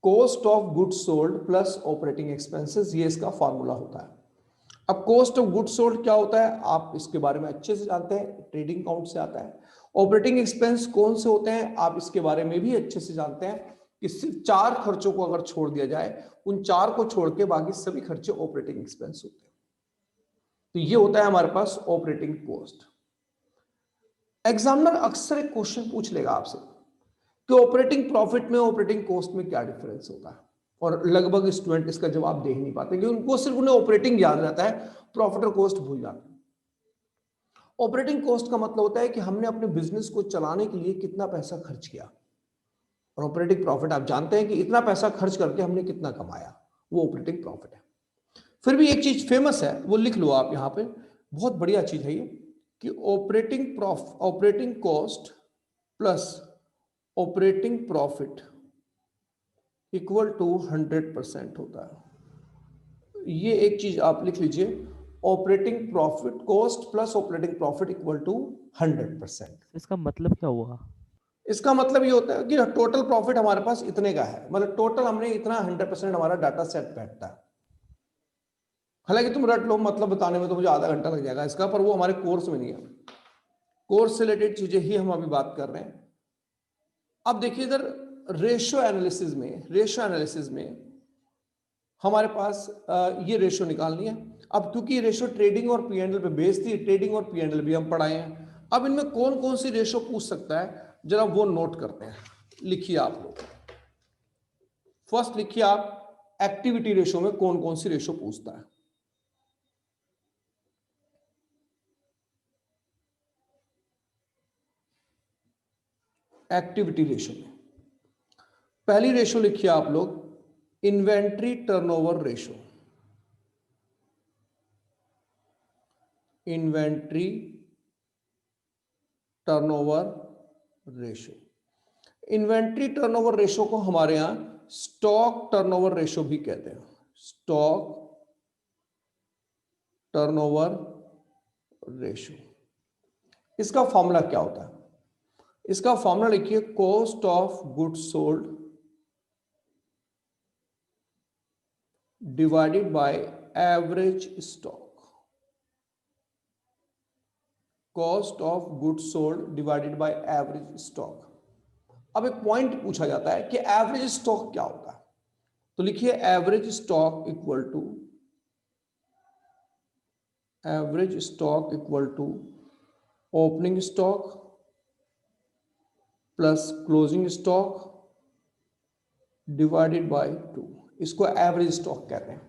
Cost of goods sold plus operating expenses, ये इसका फॉर्मूला होता है। अब कॉस्ट ऑफ गुड्स सोल्ड क्या होता है आप इसके बारे में अच्छे से जानते हैं, ट्रेडिंग अकाउंट से आता है। ऑपरेटिंग एक्सपेंस कौन से होते हैं आप इसके बारे में भी अच्छे से जानते हैं कि सिर्फ 4 खर्चों को अगर छोड़ दिया जाए, उन 4 को छोड़ के बाकी सभी खर्चे ऑपरेटिंग एक्सपेंस होते हैं। तो ये होता है हमारे पास ऑपरेटिंग कॉस्ट। एग्जामिनर अक्सर एक क्वेश्चन पूछ लेगा आपसे कि ऑपरेटिंग प्रॉफिट में ऑपरेटिंग कॉस्ट में क्या डिफरेंस होता है, और लगभग स्टूडेंट इसका जवाब दे ही नहीं पाते क्योंकि उनको सिर्फ उन्हें ऑपरेटिंग याद रहता है, प्रॉफिट और कॉस्ट भूल जाते हैं। ऑपरेटिंग कॉस्ट का मतलब होता है कि हमने अपने बिजनेस को चलाने के लिए कितना पैसा खर्च किया, और ऑपरेटिंग प्रॉफिट आप जानते हैं कि इतना पैसा खर्च करके हमने कितना कमाया, वो ऑपरेटिंग प्रॉफिट है। फिर भी एक चीज फेमस है, वो लिख लो आप यहां पे, बहुत बढ़िया चीज है ये, कि operating cost plus operating profit equal to 100% होता है। ये एक चीज आप लिख लीजिए, operating profit cost plus operating profit equal to 100%। इसका मतलब क्या हुआ? इसका मतलब ये होता है कि टोटल प्रॉफिट हमारे पास इतने का है, मतलब टोटल हमने इतना 100% हमारा डाटा सेट बैठता है। हालांकि तुम रट लो, मतलब बताने में तो मुझे आधा घंटा लग जाएगा इसका, पर वो हमारे कोर्स में नहीं है। कोर्स से रिलेटेड चीजें ही हम अभी बात कर रहे हैं। अब देखिए इधर रेशियो एनालिसिस में हमारे पास ये रेशियो निकालनी है। अब क्योंकि ये रेशियो ट्रेडिंग और पीएनएल पे बेस्ड थी, ट्रेडिंग और पीएनएल भी हम पढ़ाए हैं। अब इनमें कौन कौन सी रेशियो पूछ सकता है जरा वो नोट करते हैं। लिखिए आप लोग, फर्स्ट लिखिए आप, एक्टिविटी रेशियो में कौन कौन सी रेशियो पूछता है। एक्टिविटी रेशियो में पहली रेशियो लिखिए आप लोग, inventory turnover ratio. Inventory turnover ratio, inventory turnover ratio को हमारे यहां स्टॉक टर्नओवर रेशियो भी कहते हैं। स्टॉक टर्नओवर रेशियो, इसका फॉर्मूला क्या होता है? इसका फॉर्मूला लिखिए, cost of goods sold divided by average stock. Cost of goods sold divided by average stock. अब एक पॉइंट पूछा जाता है कि एवरेज स्टॉक क्या होता है, तो लिखिए average stock equal to opening stock plus closing stock divided by 2। इसको एवरेज स्टॉक कहते हैं।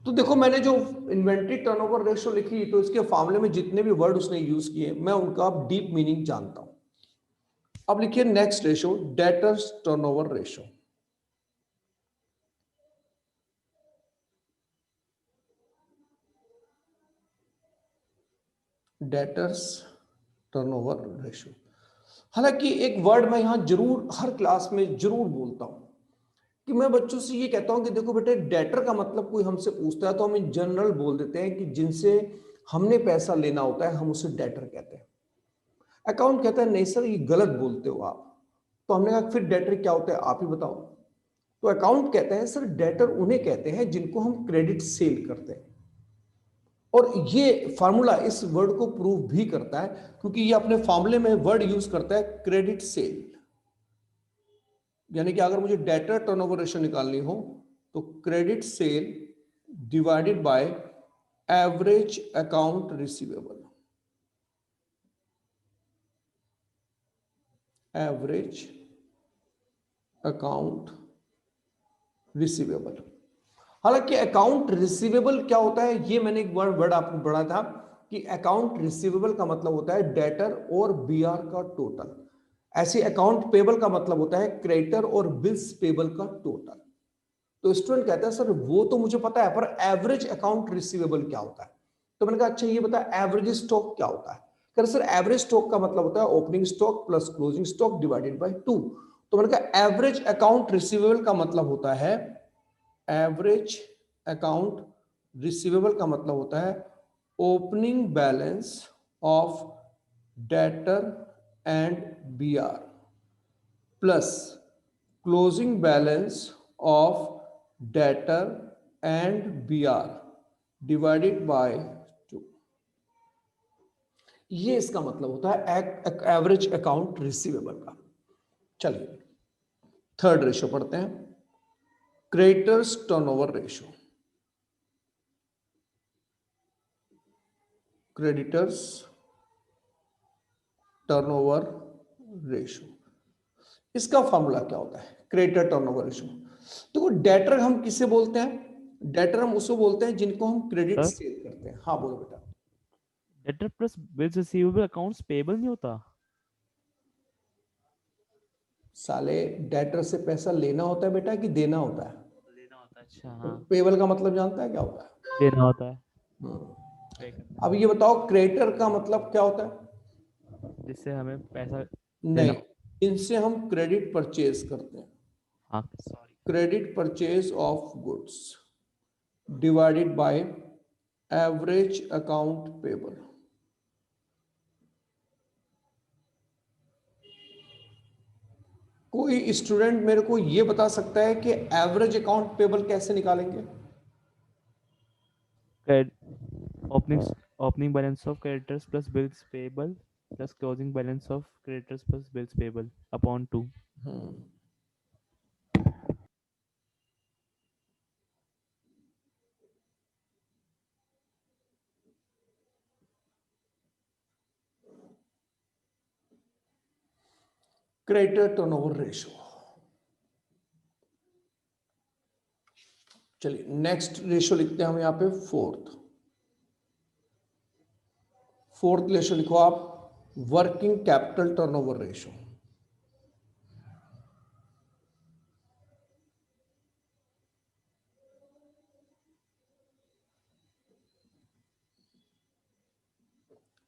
तो देखो मैंने जो इन्वेंट्री टर्नओवर रेशियो लिखी, तो इसके फॉर्मूले में जितने भी वर्ड उसने यूज किए मैं उनका डीप मीनिंग जानता हूं। अब लिखिए next ratio, debtors turnover ratio. Debtors turnover ratio. हालांकि एक वर्ड मैं यहां जरूर हर क्लास में जरूर बोलता हूं कि मैं बच्चों से ये कहता हूं कि देखो बेटे, डेटर का मतलब कोई हमसे पूछता है तो हम इन जनरल बोल देते हैं कि जिनसे हमने पैसा लेना होता है हम उसे डेटर कहते हैं। अकाउंट कहता है नहीं सर ये गलत बोलते हो आप। तो हमने कहा फिर डेटर क्या होता है आप ही बताओ। तो अकाउंट कहते हैं सर डेटर उन्हें कहते हैं जिनको हम क्रेडिट सेल करते हैं, और ये फार्मूला इस वर्ड को प्रूव भी करता है, क्योंकि ये अपने फार्मूले में वर्ड यूज करता है क्रेडिट सेल। यानी कि अगर मुझे डेटर टर्नओवर रेशियो निकालनी हो तो credit sale divided by average account receivable, average account receivable. हालांकि अकाउंट रिसीवेबल क्या होता है, ये मैंने एक वर्ड आपको पढ़ा था कि अकाउंट रिसीवेबल का मतलब होता है डेटर और बीआर का टोटल। ऐसे अकाउंट पेबल का मतलब होता है क्रेडिटर और बिल्स पेबल का टोटल। तो स्टूडेंट कहता है सर वो तो मुझे पता है, पर एवरेज अकाउंट रिसीवेबल क्या होता है? तो मैंने कहा अच्छा ये बता, एवरेज स्टॉक क्या होता है? कह रहे सर एवरेज स्टॉक का मतलब होता है opening stock plus closing stock divided by 2। तो मैंने कहा एवरेज अकाउंट रिसीवेबल का मतलब होता है, एवरेज अकाउंट रिसीवेबल का मतलब होता है opening balance of debtor and BR plus closing balance of debtor and BR divided by 2। ये इसका मतलब होता है एवरेज अकाउंट रिसीवेबल का। चलिए थर्ड रेशियो पढ़ते हैं, creditors turnover ratio. Creditors turnover ratio, इसका फॉर्मूला क्या होता है? Creditor turnover ratio. देखो डेटर हम किसे बोलते हैं? डेटर हम उसको बोलते हैं जिनको हम क्रेडिट सर सेल करते हैं। हाँ बोलो बेटा। Debtor plus bills receivable accounts payable नहीं होता? साले डेटर से पैसा लेना होता है बेटा कि देना होता है? लेना होता है। अच्छा हाँ, पेबल का मतलब जानता है क्या होता है? देना होता है, हम्म। पे करना अब ये बताओ क्रेडिटर का मतलब क्या होता है? है, जिससे हमें पैसा नहीं, देना। इनसे हम क्रेडिट परचेज करते हैं। हाँ sorry. Credit purchase of goods divided by average account payable. कोई स्टूडेंट मेरे को यह बता सकता है कि एवरेज अकाउंट पेबल कैसे निकालेंगे? Opening opening balance of creditors plus bills payable plus closing balance of creditors plus bills payable upon 2। Creditor turnover ratio. चलिए नेक्स्ट रेशियो लिखते हैं हम यहां पे फोर्थ। फोर्थ रेशियो लिखो आप, working capital turnover ratio.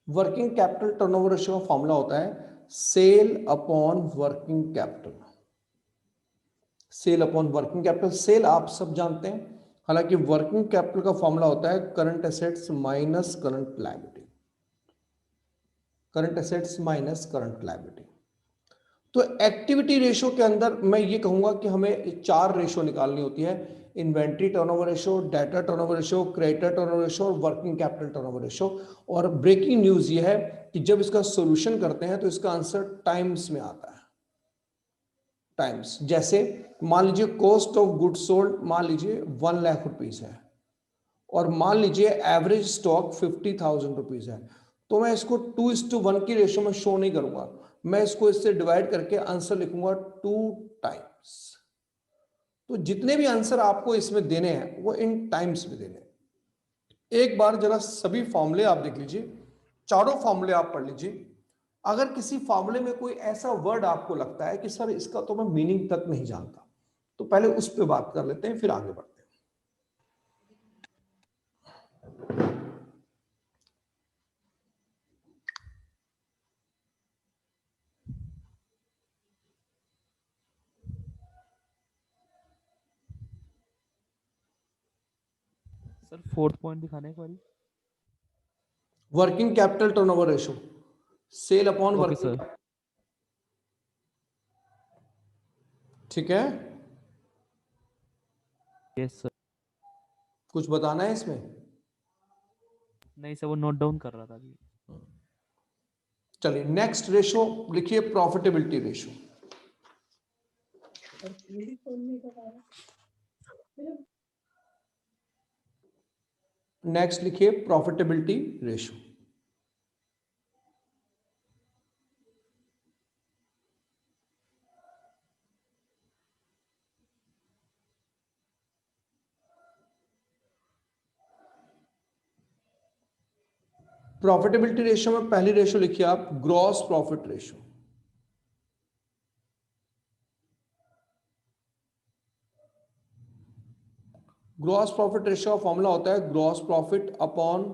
Working capital turnover ratio का formula होता है sale upon working capital. Sale upon working capital, sale आप सब जानते हैं, हालांकि वर्किंग कैपिटल का फॉर्मूला होता है current assets minus current liability. Current assets minus current liability. तो एक्टिविटी रेशियो के अंदर मैं ये कहूंगा कि हमें 4 रेशियो निकालनी होती है, inventory turnover ratio, data turnover ratio, creditor turnover ratio और वर्किंग कैपिटल टर्नओवर रेशियो। और ब्रेकिंग न्यूज ये है कि जब इसका सॉल्यूशन करते हैं तो इसका आंसर टाइम्स में आता है। टाइम्स, जैसे मान लीजिए कॉस्ट ऑफ गुड सोल्ड मान लीजिए 1 लाख रुपीज है और मान लीजिए एवरेज स्टॉक 50,000 रुपीज है, तो मैं इसको 2:1 की रेशियो में शो नहीं करूंगा, मैं इसको इससे डिवाइड करके आंसर लिखूंगा 2 टाइम्स। तो जितने भी आंसर आपको इसमें देने हैं वो इन टाइम्स में देने हैं। एक बार जरा सभी फॉर्मूले आप देख लीजिए, चारों फॉर्मूले आप पढ़ लीजिए। अगर किसी फॉर्मूले में कोई ऐसा वर्ड आपको लगता है कि सर इसका तो मैं मीनिंग तक नहीं जानता, तो पहले उस पर बात कर लेते हैं, फिर आगे बढ़ते हैं। सर फोर्थ पॉइंट दिखाने एक बारी। Working capital turnover ratio, sale upon okay working. Sir. ठीक है, यस सर। कुछ बताना है इसमें? नहीं सर, वो नोट डाउन कर रहा था अभी। चलिए नेक्स्ट रेशो लिखिए, प्रॉफिटेबिलिटी रेशो। नेक्स्ट लिखिए प्रॉफिटेबिलिटी रेशो। प्रॉफिटेबिलिटी रेशो में पहली रेशो लिखिए आप, gross profit ratio. Gross profit ratio का फॉर्मूला होता है gross profit upon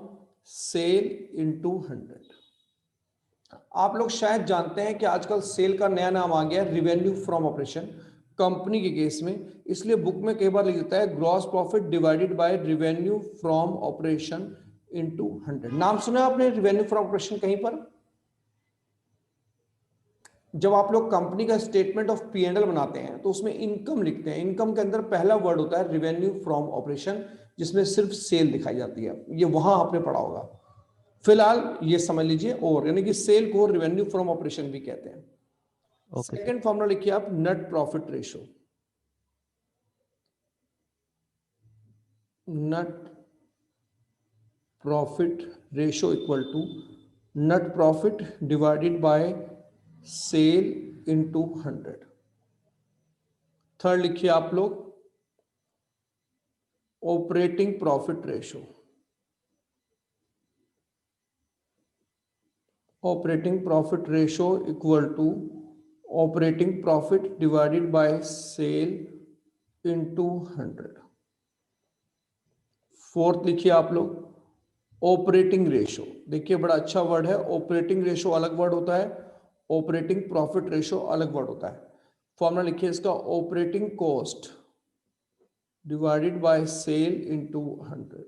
sale into 100। आप लोग शायद जानते हैं कि आजकल सेल का नया नाम आ गया है रिवेन्यू फ्रॉम ऑपरेशन कंपनी के केस में, इसलिए बुक में कई बार लिख देता है gross profit divided bye revenue from operation into 100। नाम सुना है आपने रिवेन्यू फ्रॉम ऑपरेशन कहीं पर? जब आप लोग कंपनी का स्टेटमेंट ऑफ P&L बनाते हैं तो उसमें इनकम लिखते हैं, इनकम के अंदर पहला वर्ड होता है रिवेन्यू फ्रॉम ऑपरेशन, जिसमें सिर्फ सेल दिखाई जाती है। ये वहां आपने पढ़ा होगा, फिलहाल ये समझ लीजिए। और यानी कि सेल को रिवेन्यू फ्रॉम ऑपरेशन भी कहते हैं। ओके। सेकंड फॉर्मूला लिखिए आप, net profit ratio. Net profit ratio equal to net profit divided by sale into 100। Third लिखिए आप लोग operating profit ratio. Operating profit ratio equal to operating profit divided by sale into 100। Fourth लिखिए आप लोग operating ratio. देखिए बड़ा अच्छा word है, ऑपरेटिंग रेशो अलग वर्ड होता है, ऑपरेटिंग प्रॉफिट रेशो अलग वर्ड होता है। फॉर्मूला लिखिए इसका, operating cost divided by sale into 100।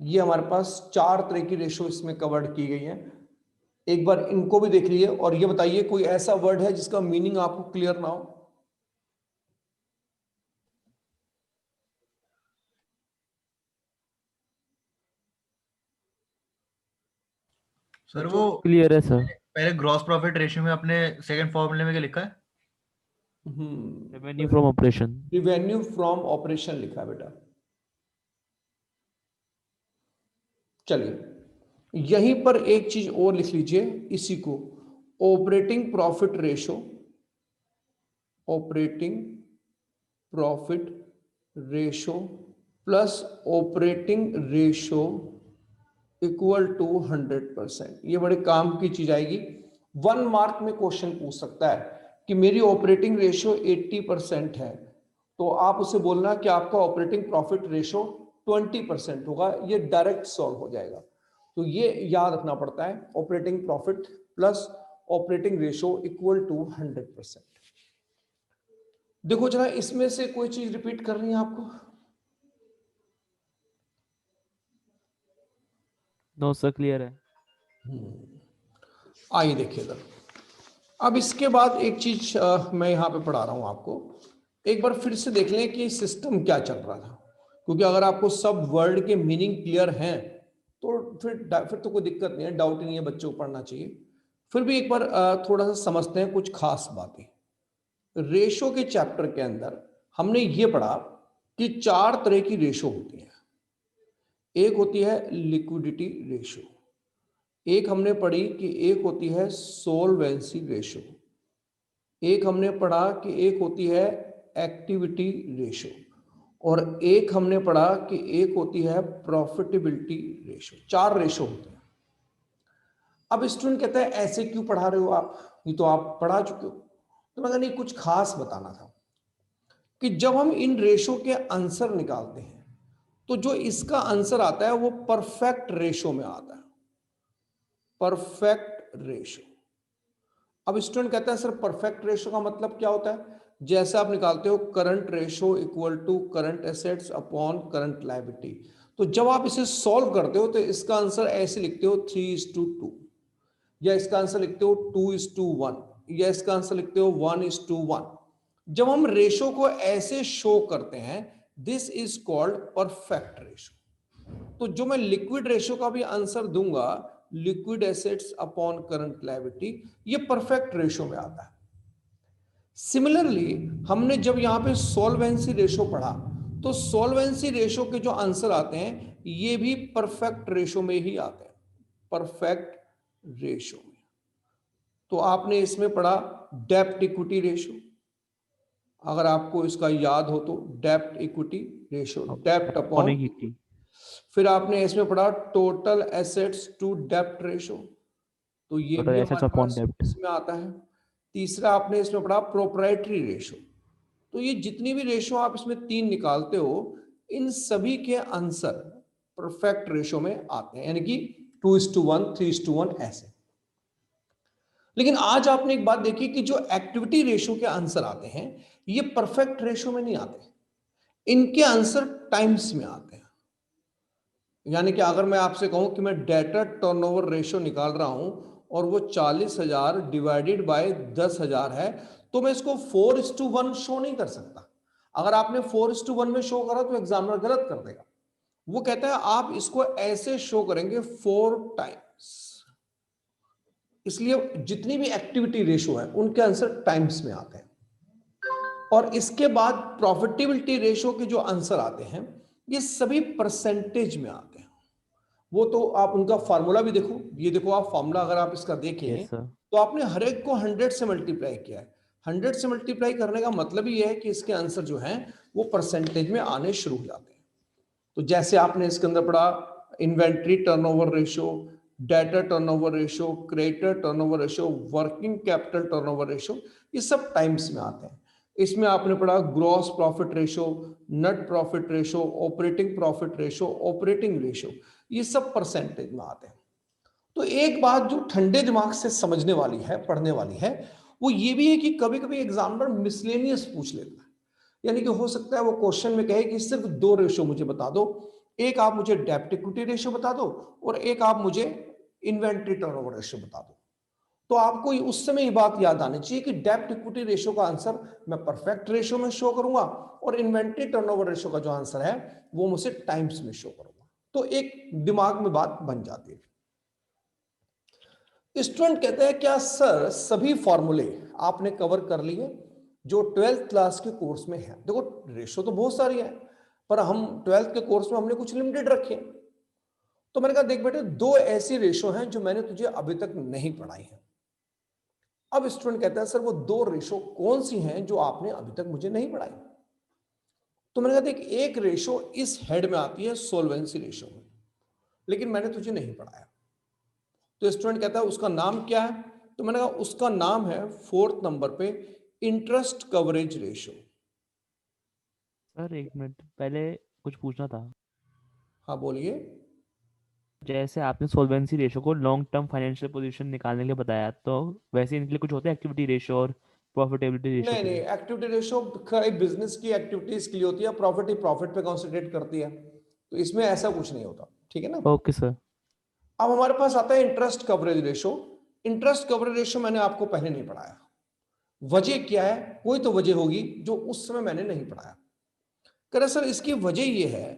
ये हमारे पास 4 तरह की रेशो इसमें कवर्ड की गई है। एक बार इनको भी देख लीजिए और ये बताइए कोई ऐसा वर्ड है जिसका मीनिंग आपको क्लियर ना हो? सर वो क्लियर है सर। पहले ग्रॉस प्रॉफिट रेशियो में अपने सेकंड फॉर्मूले में क्या लिखा है? Revenue from operation. Revenue from operation लिखा है बेटा। चलिए यहीं पर एक चीज और लिख लीजिए इसी को, operating profit ratio. Operating profit ratio plus operating ratio equal to 100%। ये बड़े काम की चीज आएगी। 1 मार्क में क्वेश्चन पूछ सकता है कि मेरी ऑपरेटिंग रेशो 80% है, तो आप उसे बोलना कि आपका ऑपरेटिंग प्रॉफिट रेशो 20% होगा। ये डायरेक्ट सॉल्व हो जाएगा। तो ये याद रखना पड़ता है, operating profit plus operating ratio equal to 100%। देखो जरा इसमें से कोई चीज रिपीट करनी है आपको? नो सर, क्लियर है। आइए देखिएगा। अब इसके बाद एक चीज मैं यहाँ पे पढ़ा रहा हूँ आपको, एक बार फिर से देख लें कि सिस्टम क्या चल रहा था, क्योंकि अगर आपको सब वर्ड के मीनिंग क्लियर हैं तो फिर तो कोई दिक्कत नहीं है, डाउट ही नहीं है, बच्चों को पढ़ना चाहिए। फिर भी एक बार थोड़ा सा समझते हैं कुछ खास बातें। रेशो के चैप्टर के अंदर हमने ये पढ़ा कि 4 तरह की रेशो होती है। एक होती है लिक्विडिटी रेशो, एक हमने पढ़ी कि एक होती है सोलवेंसी रेशो, एक हमने पढ़ा कि एक होती है एक्टिविटी रेशो, और एक हमने पढ़ा कि एक होती है प्रॉफिटेबिलिटी रेशो। 4 रेशो होते हैं। अब स्टूडेंट कहता है ऐसे क्यों पढ़ा रहे हो आप, ये तो आप पढ़ा चुके हो। तो मैं नहीं, कुछ खास बताना था कि जब हम इन रेशो के आंसर निकालते हैं तो जो इसका आंसर आता है वो परफेक्ट रेशो में आता है, परफेक्ट रेशो। अब स्टूडेंट कहता है सर परफेक्ट रेशो का मतलब क्या होता है? जैसे आप निकालते हो current ratio equal to current assets upon current liability, तो जब आप इसे सॉल्व करते हो तो इसका आंसर ऐसे लिखते हो 3:2, या इसका आंसर लिखते हो 2:1, या इसका आंसर लिखते हो 1:1। जब हम रेशो को ऐसे शो करते हैं, this is called perfect ratio. तो जो मैं लिक्विड रेशियो का भी आंसर दूंगा, liquid assets upon current liability, ये परफेक्ट रेशियो में आता है। सिमिलरली हमने जब यहां पे सॉल्वेंसी रेशियो पढ़ा, तो सॉल्वेंसी रेशियो के जो आंसर आते हैं ये भी परफेक्ट रेशियो में ही आते हैं, परफेक्ट रेशियो में। तो आपने इसमें पढ़ा डेब्ट इक्विटी रेशियो, अगर आपको इसका याद हो तो डेब्ट इक्विटी रेशियो, डेब्ट अपॉन, इक्विटी। फिर आपने इसमें पढ़ा टोटल एसेट्स टू डेब्ट रेशियो, तो ये Total भी assets हमारे upon पास debt। इसमें आता है। तीसरा आपने इसमें पढ़ा प्रोप्राइटरी रेशियो। तो ये जितनी भी रेशियो आप इसमें 3 निकालते हो, इन सभी के आंसर परफेक्ट रेशियो में आते हैं, यानी कि 2:1, 3:1 ऐसे। लेकिन आज आपने एक बात देखी कि जो एक्टिविटी रेशियो के आंसर आते हैं ये परफेक्ट रेशियो में नहीं आते, इनके आंसर टाइम्स में आते हैं। यानी कि अगर मैं आपसे कहूं कि मैं डेटर टर्नओवर रेशियो निकाल रहा हूं और वो 40,000 डिवाइडेड बाय 10,000 है, तो मैं इसको 4:1 शो नहीं कर सकता। अगर आपने 4:1 में शो करा तो एग्जामिनर गलत कर देगा। वो कहता है आप इसको ऐसे शो करेंगे 4 टाइम्स। इसलिए जितनी भी एक्टिविटी रेशियो है उनके आंसर टाइम्स में आते हैं। और इसके बाद प्रॉफिटेबिलिटी रेशियो के जो आंसर आते हैं ये सभी परसेंटेज में आते हैं। वो तो आप उनका फार्मूला भी देखो, ये देखो आप फार्मूला अगर आप इसका देखें Yes, sir। तो आपने हर एक को 100 से मल्टीप्लाई किया है। 100 से मल्टीप्लाई करने का मतलब ये है कि इसके आंसर जो हैं वो परसेंटेज में आने शुरू हो जाते हैं। तो जैसे आपने इसके अंदर पढ़ा inventory turnover ratio, debtor turnover ratio, creditor turnover ratio, working capital turnover ratio, ये सब टाइम्स में आते हैं। इसमें आपने पढ़ा gross profit ratio, net profit ratio, operating profit ratio, operating ratio, ये सब परसेंटेज में आते हैं। तो एक बात जो ठंडे दिमाग से समझने वाली है, पढ़ने वाली है, वो ये भी है कि कभी कभी एग्जामिनर मिसलेनियस पूछ लेता है। यानी कि हो सकता है वो क्वेश्चन में कहे कि सिर्फ 2 रेशियो मुझे बता दो, एक आप मुझे डेब्ट इक्विटी रेशियो बता दो और एक आप मुझे इन्वेंट्री टर्नओवर रेशियो बता दो। तो आपको उस समय ये बात याद आनी चाहिए कि डेब्ट इक्विटी रेशियो का आंसर मैं परफेक्ट रेशियो में शो करूंगा और इन्वेंट्री टर्नओवर रेशियो का जो आंसर है वो मुझे टाइम्स में शो करूंगा। तो एक दिमाग में बात बन जाती है। स्टूडेंट कहते हैं क्या सर सभी फॉर्मूले आपने कवर कर लिए जो 12th क्लास के कोर्स में है? देखो रेशियो तो बहुत सारी है पर हम 12th के कोर्स में हमने कुछ लिमिटेड रखे। तो मैंने कहा देख बेटे 2 ऐसी रेशियो हैं जो मैंने तुझे अभी तक नहीं पढ़ाई है। अब स्टूडेंट कहता है सर वो 2 रेशियो कौन सी हैं जो आपने अभी तक मुझे नहीं पढ़ाई? तो मैंने कहा देख एक रेशियो इस हेड में आती है सोल्वेंसी रेशियो में, लेकिन मैंने तुझे नहीं पढ़ाया। तो स्टूडेंट कहता है उसका नाम क्या है? तो मैंने कहा उसका नाम है 4th नंबर पे इंटरेस्ट कवरेज रेशियो। सर एक मिनट पहले कुछ पूछना था। हाँ बोलिए। जैसे आपने सोल्वेंसी रेशियो को लॉन्ग टर्म फाइनेंशियल पोजीशन निकालने के लिए बताया, तो वैसे इनके लिए कुछ होता है एक्टिविटी रेशियो और प्रॉफिटेबिलिटी रेशियो नहीं के नहीं, लिए? एक्टिविटी रेशियो एक बिजनेस की एक्टिविटीज के लिए होती है, प्रॉफिट ही प्रॉफिट पे कॉन्सेंट्रेट करती है, तो इसमें ऐसा कुछ नहीं होता। ठीक है ना? Okay sir. अब हमारे पास आता है interest coverage ratio. Interest coverage ratio मैंने आपको पहले नहीं पढ़ाया। वजह क्या है? कोई तो वजह होगी जो उस समय मैंने नहीं पढ़ाया। कह रहे सर इसकी वजह यह है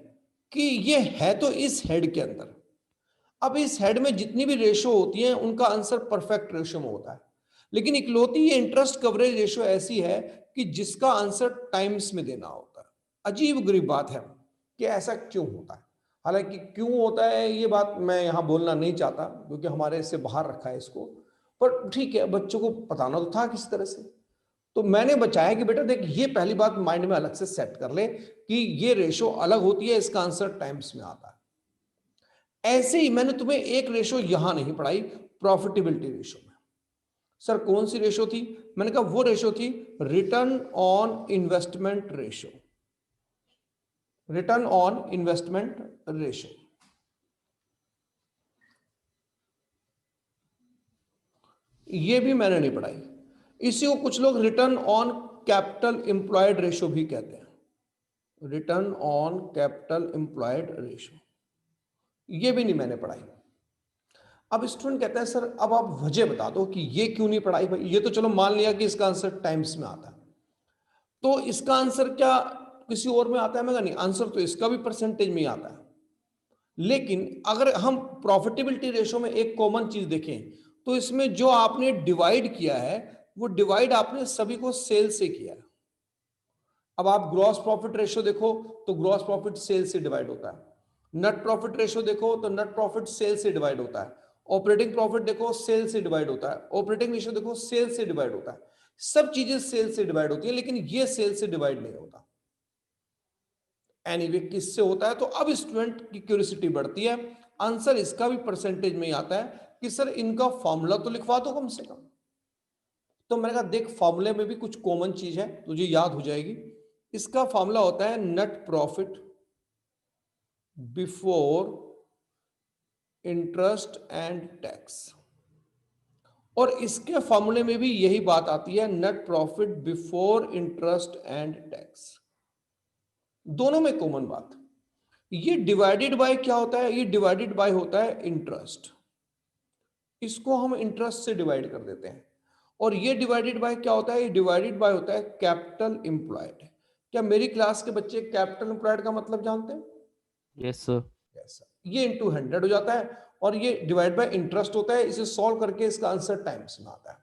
कि ये है तो इस हेड के अंदर। अब इस हेड में जितनी भी रेशियो होती है उनका आंसर परफेक्ट रेशियो में होता है, लेकिन इकलौती ये इंटरेस्ट कवरेज रेशियो ऐसी है कि जिसका आंसर टाइम्स में देना होता है। अजीब गरीब बात है कि ऐसा क्यों होता है। हालांकि क्यों होता है ये बात मैं यहां बोलना नहीं चाहता क्योंकि हमारे इससे बाहर रखा है इसको, पर ठीक है बच्चों को बताना तो था किस तरह से, तो मैंने बचाया कि बेटा देख ये पहली बात माइंड में अलग से सेट कर ले कि ये रेशियो अलग होती है, इसका आंसर टाइम्स में आता है। ऐसे ही मैंने तुम्हें एक रेशियो यहां नहीं पढ़ाई, प्रॉफिटेबिलिटी रेशियो में। सर कौन सी रेशियो थी? मैंने कहा वो रेशियो थी return on investment ratio. Return on investment ratio, ये भी मैंने नहीं पढ़ाई। इसी को कुछ लोग return on capital employed ratio भी कहते हैं। Return on capital employed ratio, ये भी नहीं मैंने पढ़ाई। अब स्टूडेंट कहता है सर अब आप वजह बता दो कि ये क्यों नहीं पढ़ाई भाई। ये तो चलो मान लिया कि इसका आंसर टाइम्स में आता है, तो इसका आंसर क्या किसी और में आता है? मैं कहा नहीं, आंसर तो इसका भी परसेंटेज में ही आता है। लेकिन अगर हम प्रॉफिटेबिलिटी रेशो में एक कॉमन चीज देखें तो इसमें जो आपने डिवाइड किया है वो डिवाइड आपने सभी को सेल से किया है। अब आप ग्रॉस प्रॉफिट रेशो देखो तो ग्रॉस प्रॉफिट सेल से डिवाइड होता है। नेट प्रॉफिट रेशो देखो तो नेट प्रॉफिट सेल से डिवाइड होता है। ऑपरेटिंग प्रॉफिट देखो सेल से डिवाइड होता है। ऑपरेटिंग रेशो देखो सेल से डिवाइड होता है। सब चीजें सेल से डिवाइड होती है, लेकिन ये सेल से डिवाइड नहीं होता। एनीवे किससे होता है? तो अब स्टूडेंट की क्यूरियोसिटी बढ़ती है। आंसर इसका भी परसेंटेज में ही आता है कि सर इनका फॉर्मूला तो लिखवा दो कम से कम। तो मैंने कहा देख फॉर्मूले में भी कुछ कॉमन चीज है, तुझे याद हो जाएगी। इसका फॉर्मूला होता है net profit before interest and tax, और इसके फॉर्मूले में भी यही बात आती है, net profit before interest and tax. दोनों में कॉमन बात, ये डिवाइडेड बाय क्या होता है? ये डिवाइडेड बाय होता है इंटरेस्ट। इसको हम इंटरेस्ट से डिवाइड कर देते हैं। और ये डिवाइडेड बाय क्या होता है? ये डिवाइडेड बाय होता है कैपिटल एम्प्लॉयड। क्या मेरी क्लास के बच्चे कैपिटल एम्प्लॉयड का मतलब जानते हैं? Yes sir. yes, ये इंटू 100 हो जाता है और ये डिवाइड बाय इंटरेस्ट होता है। इसे सॉल्व करके इसका आंसर टाइम्स में आता है।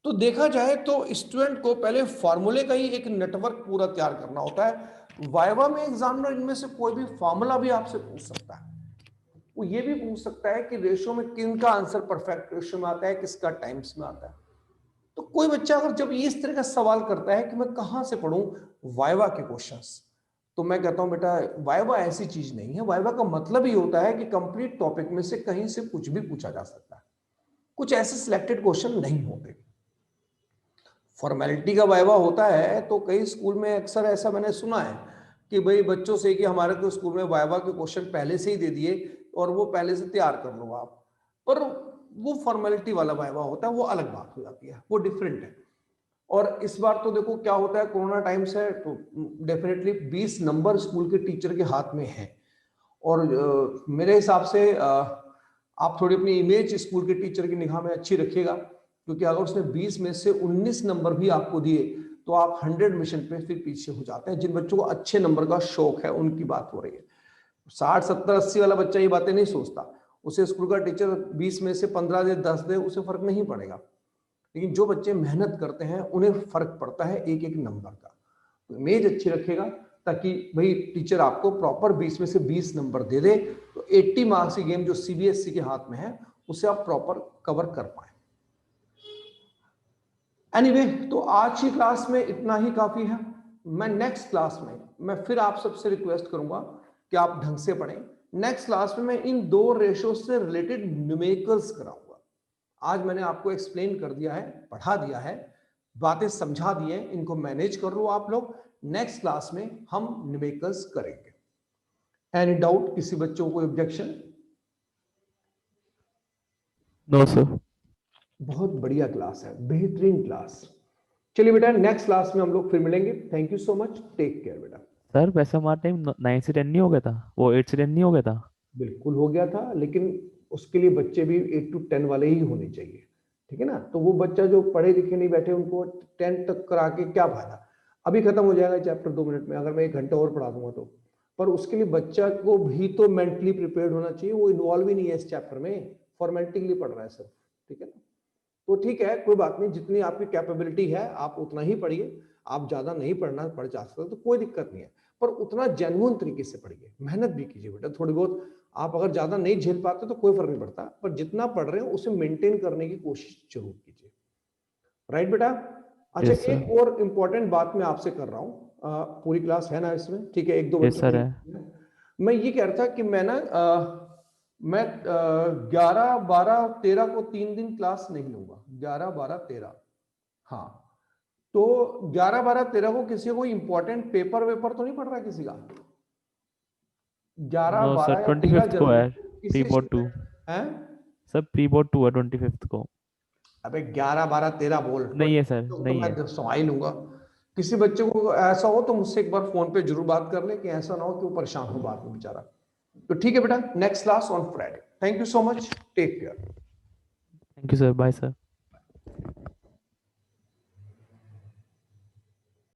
तो देखा जाए तो स्टूडेंट को पहले फॉर्मूले का ही एक नेटवर्क पूरा तैयार करना होता है। वाइवा में एग्जामिनर इनमें से कोई भी फॉर्मूला भी आपसे पूछ सकता है। वो ये भी पूछ सकता है कि रेशियो में किन का आंसर परफेक्ट रेशियो में आता है, किसका टाइम्स में आता है। तो कोई बच्चा अगर जब ये इस तरह का सवाल करता है कि मैं कहां से पढ़ूं वाइवा के क्वेश्चंस, तो मैं कहता हूं बेटा वाइवा ऐसी चीज नहीं है। वाइवा का मतलब ही होता है कि कंप्लीट टॉपिक में से कहीं से कुछ भी पूछा जा सकता है। कुछ ऐसे सिलेक्टेड क्वेश्चन नहीं होते। फॉर्मेलिटी का वाइवा होता है तो कई स्कूल में अक्सर ऐसा मैंने सुना है कि भाई बच्चों से कि हमारे को स्कूल में वाइवा के क्वेश्चन पहले से ही दे दिए और वो पहले से तैयार कर लो आप। पर वो फॉर्मेलिटी वाला वाइवा होता है, वो अलग बात हो जाती है, वो डिफरेंट है। और इस बार तो देखो क्या होता है, कोरोना टाइम से तो डेफिनेटली 20 नंबर स्कूल के टीचर के हाथ में है। और मेरे हिसाब से आप थोड़ी अपनी इमेज स्कूल के टीचर की निगाह में अच्छी रखिएगा, क्योंकि अगर उसने 20 में से 19 नंबर भी आपको दिए तो आप 100 मिशन पे फिर पीछे हो जाते हैं। जिन बच्चों को अच्छे नंबर का शौक है उनकी बात हो रही है। 60, 70, 80 वाला बच्चा ये बातें नहीं सोचता। उसे स्कूल का टीचर 20 में से 15 दे, 10 दे, उसे फर्क नहीं पड़ेगा। लेकिन जो बच्चे मेहनत करते हैं उन्हें फर्क पड़ता है एक एक नंबर का। तो इमेज अच्छी रखेगा ताकि भाई टीचर आपको प्रॉपर 20 में से 20 नंबर दे दे, तो 80 मार्क्स की गेम जो सीबीएसई के हाथ में है उसे आप प्रॉपर कवर कर पाए। एनीवे, तो आज की क्लास में इतना ही काफी है। मैं नेक्स्ट क्लास में मैं फिर आप सबसे रिक्वेस्ट करूंगा कि आप ढंग से पढ़ें। नेक्स्ट क्लास में मैं इन दो रेशो से रिलेटेड न्यूमेरिकल्स कराऊंगा। आज मैंने आपको एक्सप्लेन कर दिया है, पढ़ा दिया है, बातें समझा दी हैं, इनको मैनेज कर लो आप लोग। नेक्स्ट क्लास में हम न्यूमेरिकल्स करेंगे। Any doubt? किसी बच्चों को ऑब्जेक्शन? No sir. बहुत बढ़िया क्लास है, बेहतरीन क्लास। चलिए बेटा नेक्स्ट क्लास में हम लोग फिर मिलेंगे। Thank you so much, take care बेटा। सर वैसे हमारा टाइम 9 से 10 नहीं हो गया था, वो 8 से 10 नहीं हो गया था? बिल्कुल हो गया था, लेकिन उसके लिए बच्चे भी 8 to 10 वाले ही होने चाहिए, ठीक है ना। तो वो बच्चा जो पढ़े लिखे नहीं बैठे उनको 10 तक करा के क्या फायदा। अभी खत्म हो जाएगा चैप्टर 2 मिनट में, अगर मैं 1 घंटा और पढ़ा दूंगा तो। पर उसके लिए बच्चा को भी तो मेंटली प्रिपेयर्ड होना चाहिए। वो इन्वॉल्व ही नहीं है इस चैप्टर में, फॉर्मेलिटी के लिए पढ़ रहा है सिर्फ, ठीक है ना। तो ठीक है, कोई बात नहीं, जितनी आपकी कैपेबिलिटी है आप उतना ही पढ़िए। आप ज्यादा नहीं पढ़ना पढ़ जा सकते तो कोई दिक्कत नहीं है, पर उतना जेन्युइन तरीके से पढ़िए, मेहनत भी कीजिए बेटा थोड़ी बहुत। आप अगर ज्यादा नहीं झेल पाते तो कोई फर्क नहीं पड़ता, पर जितना पढ़ रहे हो उसे मेंटेन करने की कोशिश जरूर कीजिए। राइट बेटा? अच्छा, Yes, sir. एक और इम्पोर्टेंट बात मैं आपसे कर रहा हूँ। पूरी क्लास है ना इसमें? ठीक है, 1-2 Yes, sir, बच्चों मैं ये कह रहा था कि मैं ना मैं 11, 12, 13 को 3 दिन क्लास नहीं लूंगा। 11, 12, 13, हाँ। तो 11, 12, 13 को किसी को इंपॉर्टेंट पेपर वेपर तो नहीं पढ़ रहा किसी का? 11, नो सर, 12 या 13 25th को है प्री बोर्ड 2। हैं? सर प्री बोर्ड 2 है 25th को। अबे 11, 12, 13 बोल। नहीं है सर, तो नहीं मैं है। संभाल लूंगा। किसी बच्चे को ऐसा हो तो मुझसे एक बार फोन पे जरूर बात कर ले, कि ऐसा ना हो कि वो परेशान हो बाद में बेचारा। तो ठीक है बेटा, next class on Friday. Thank you so much, take care. Thank you sir, bye sir.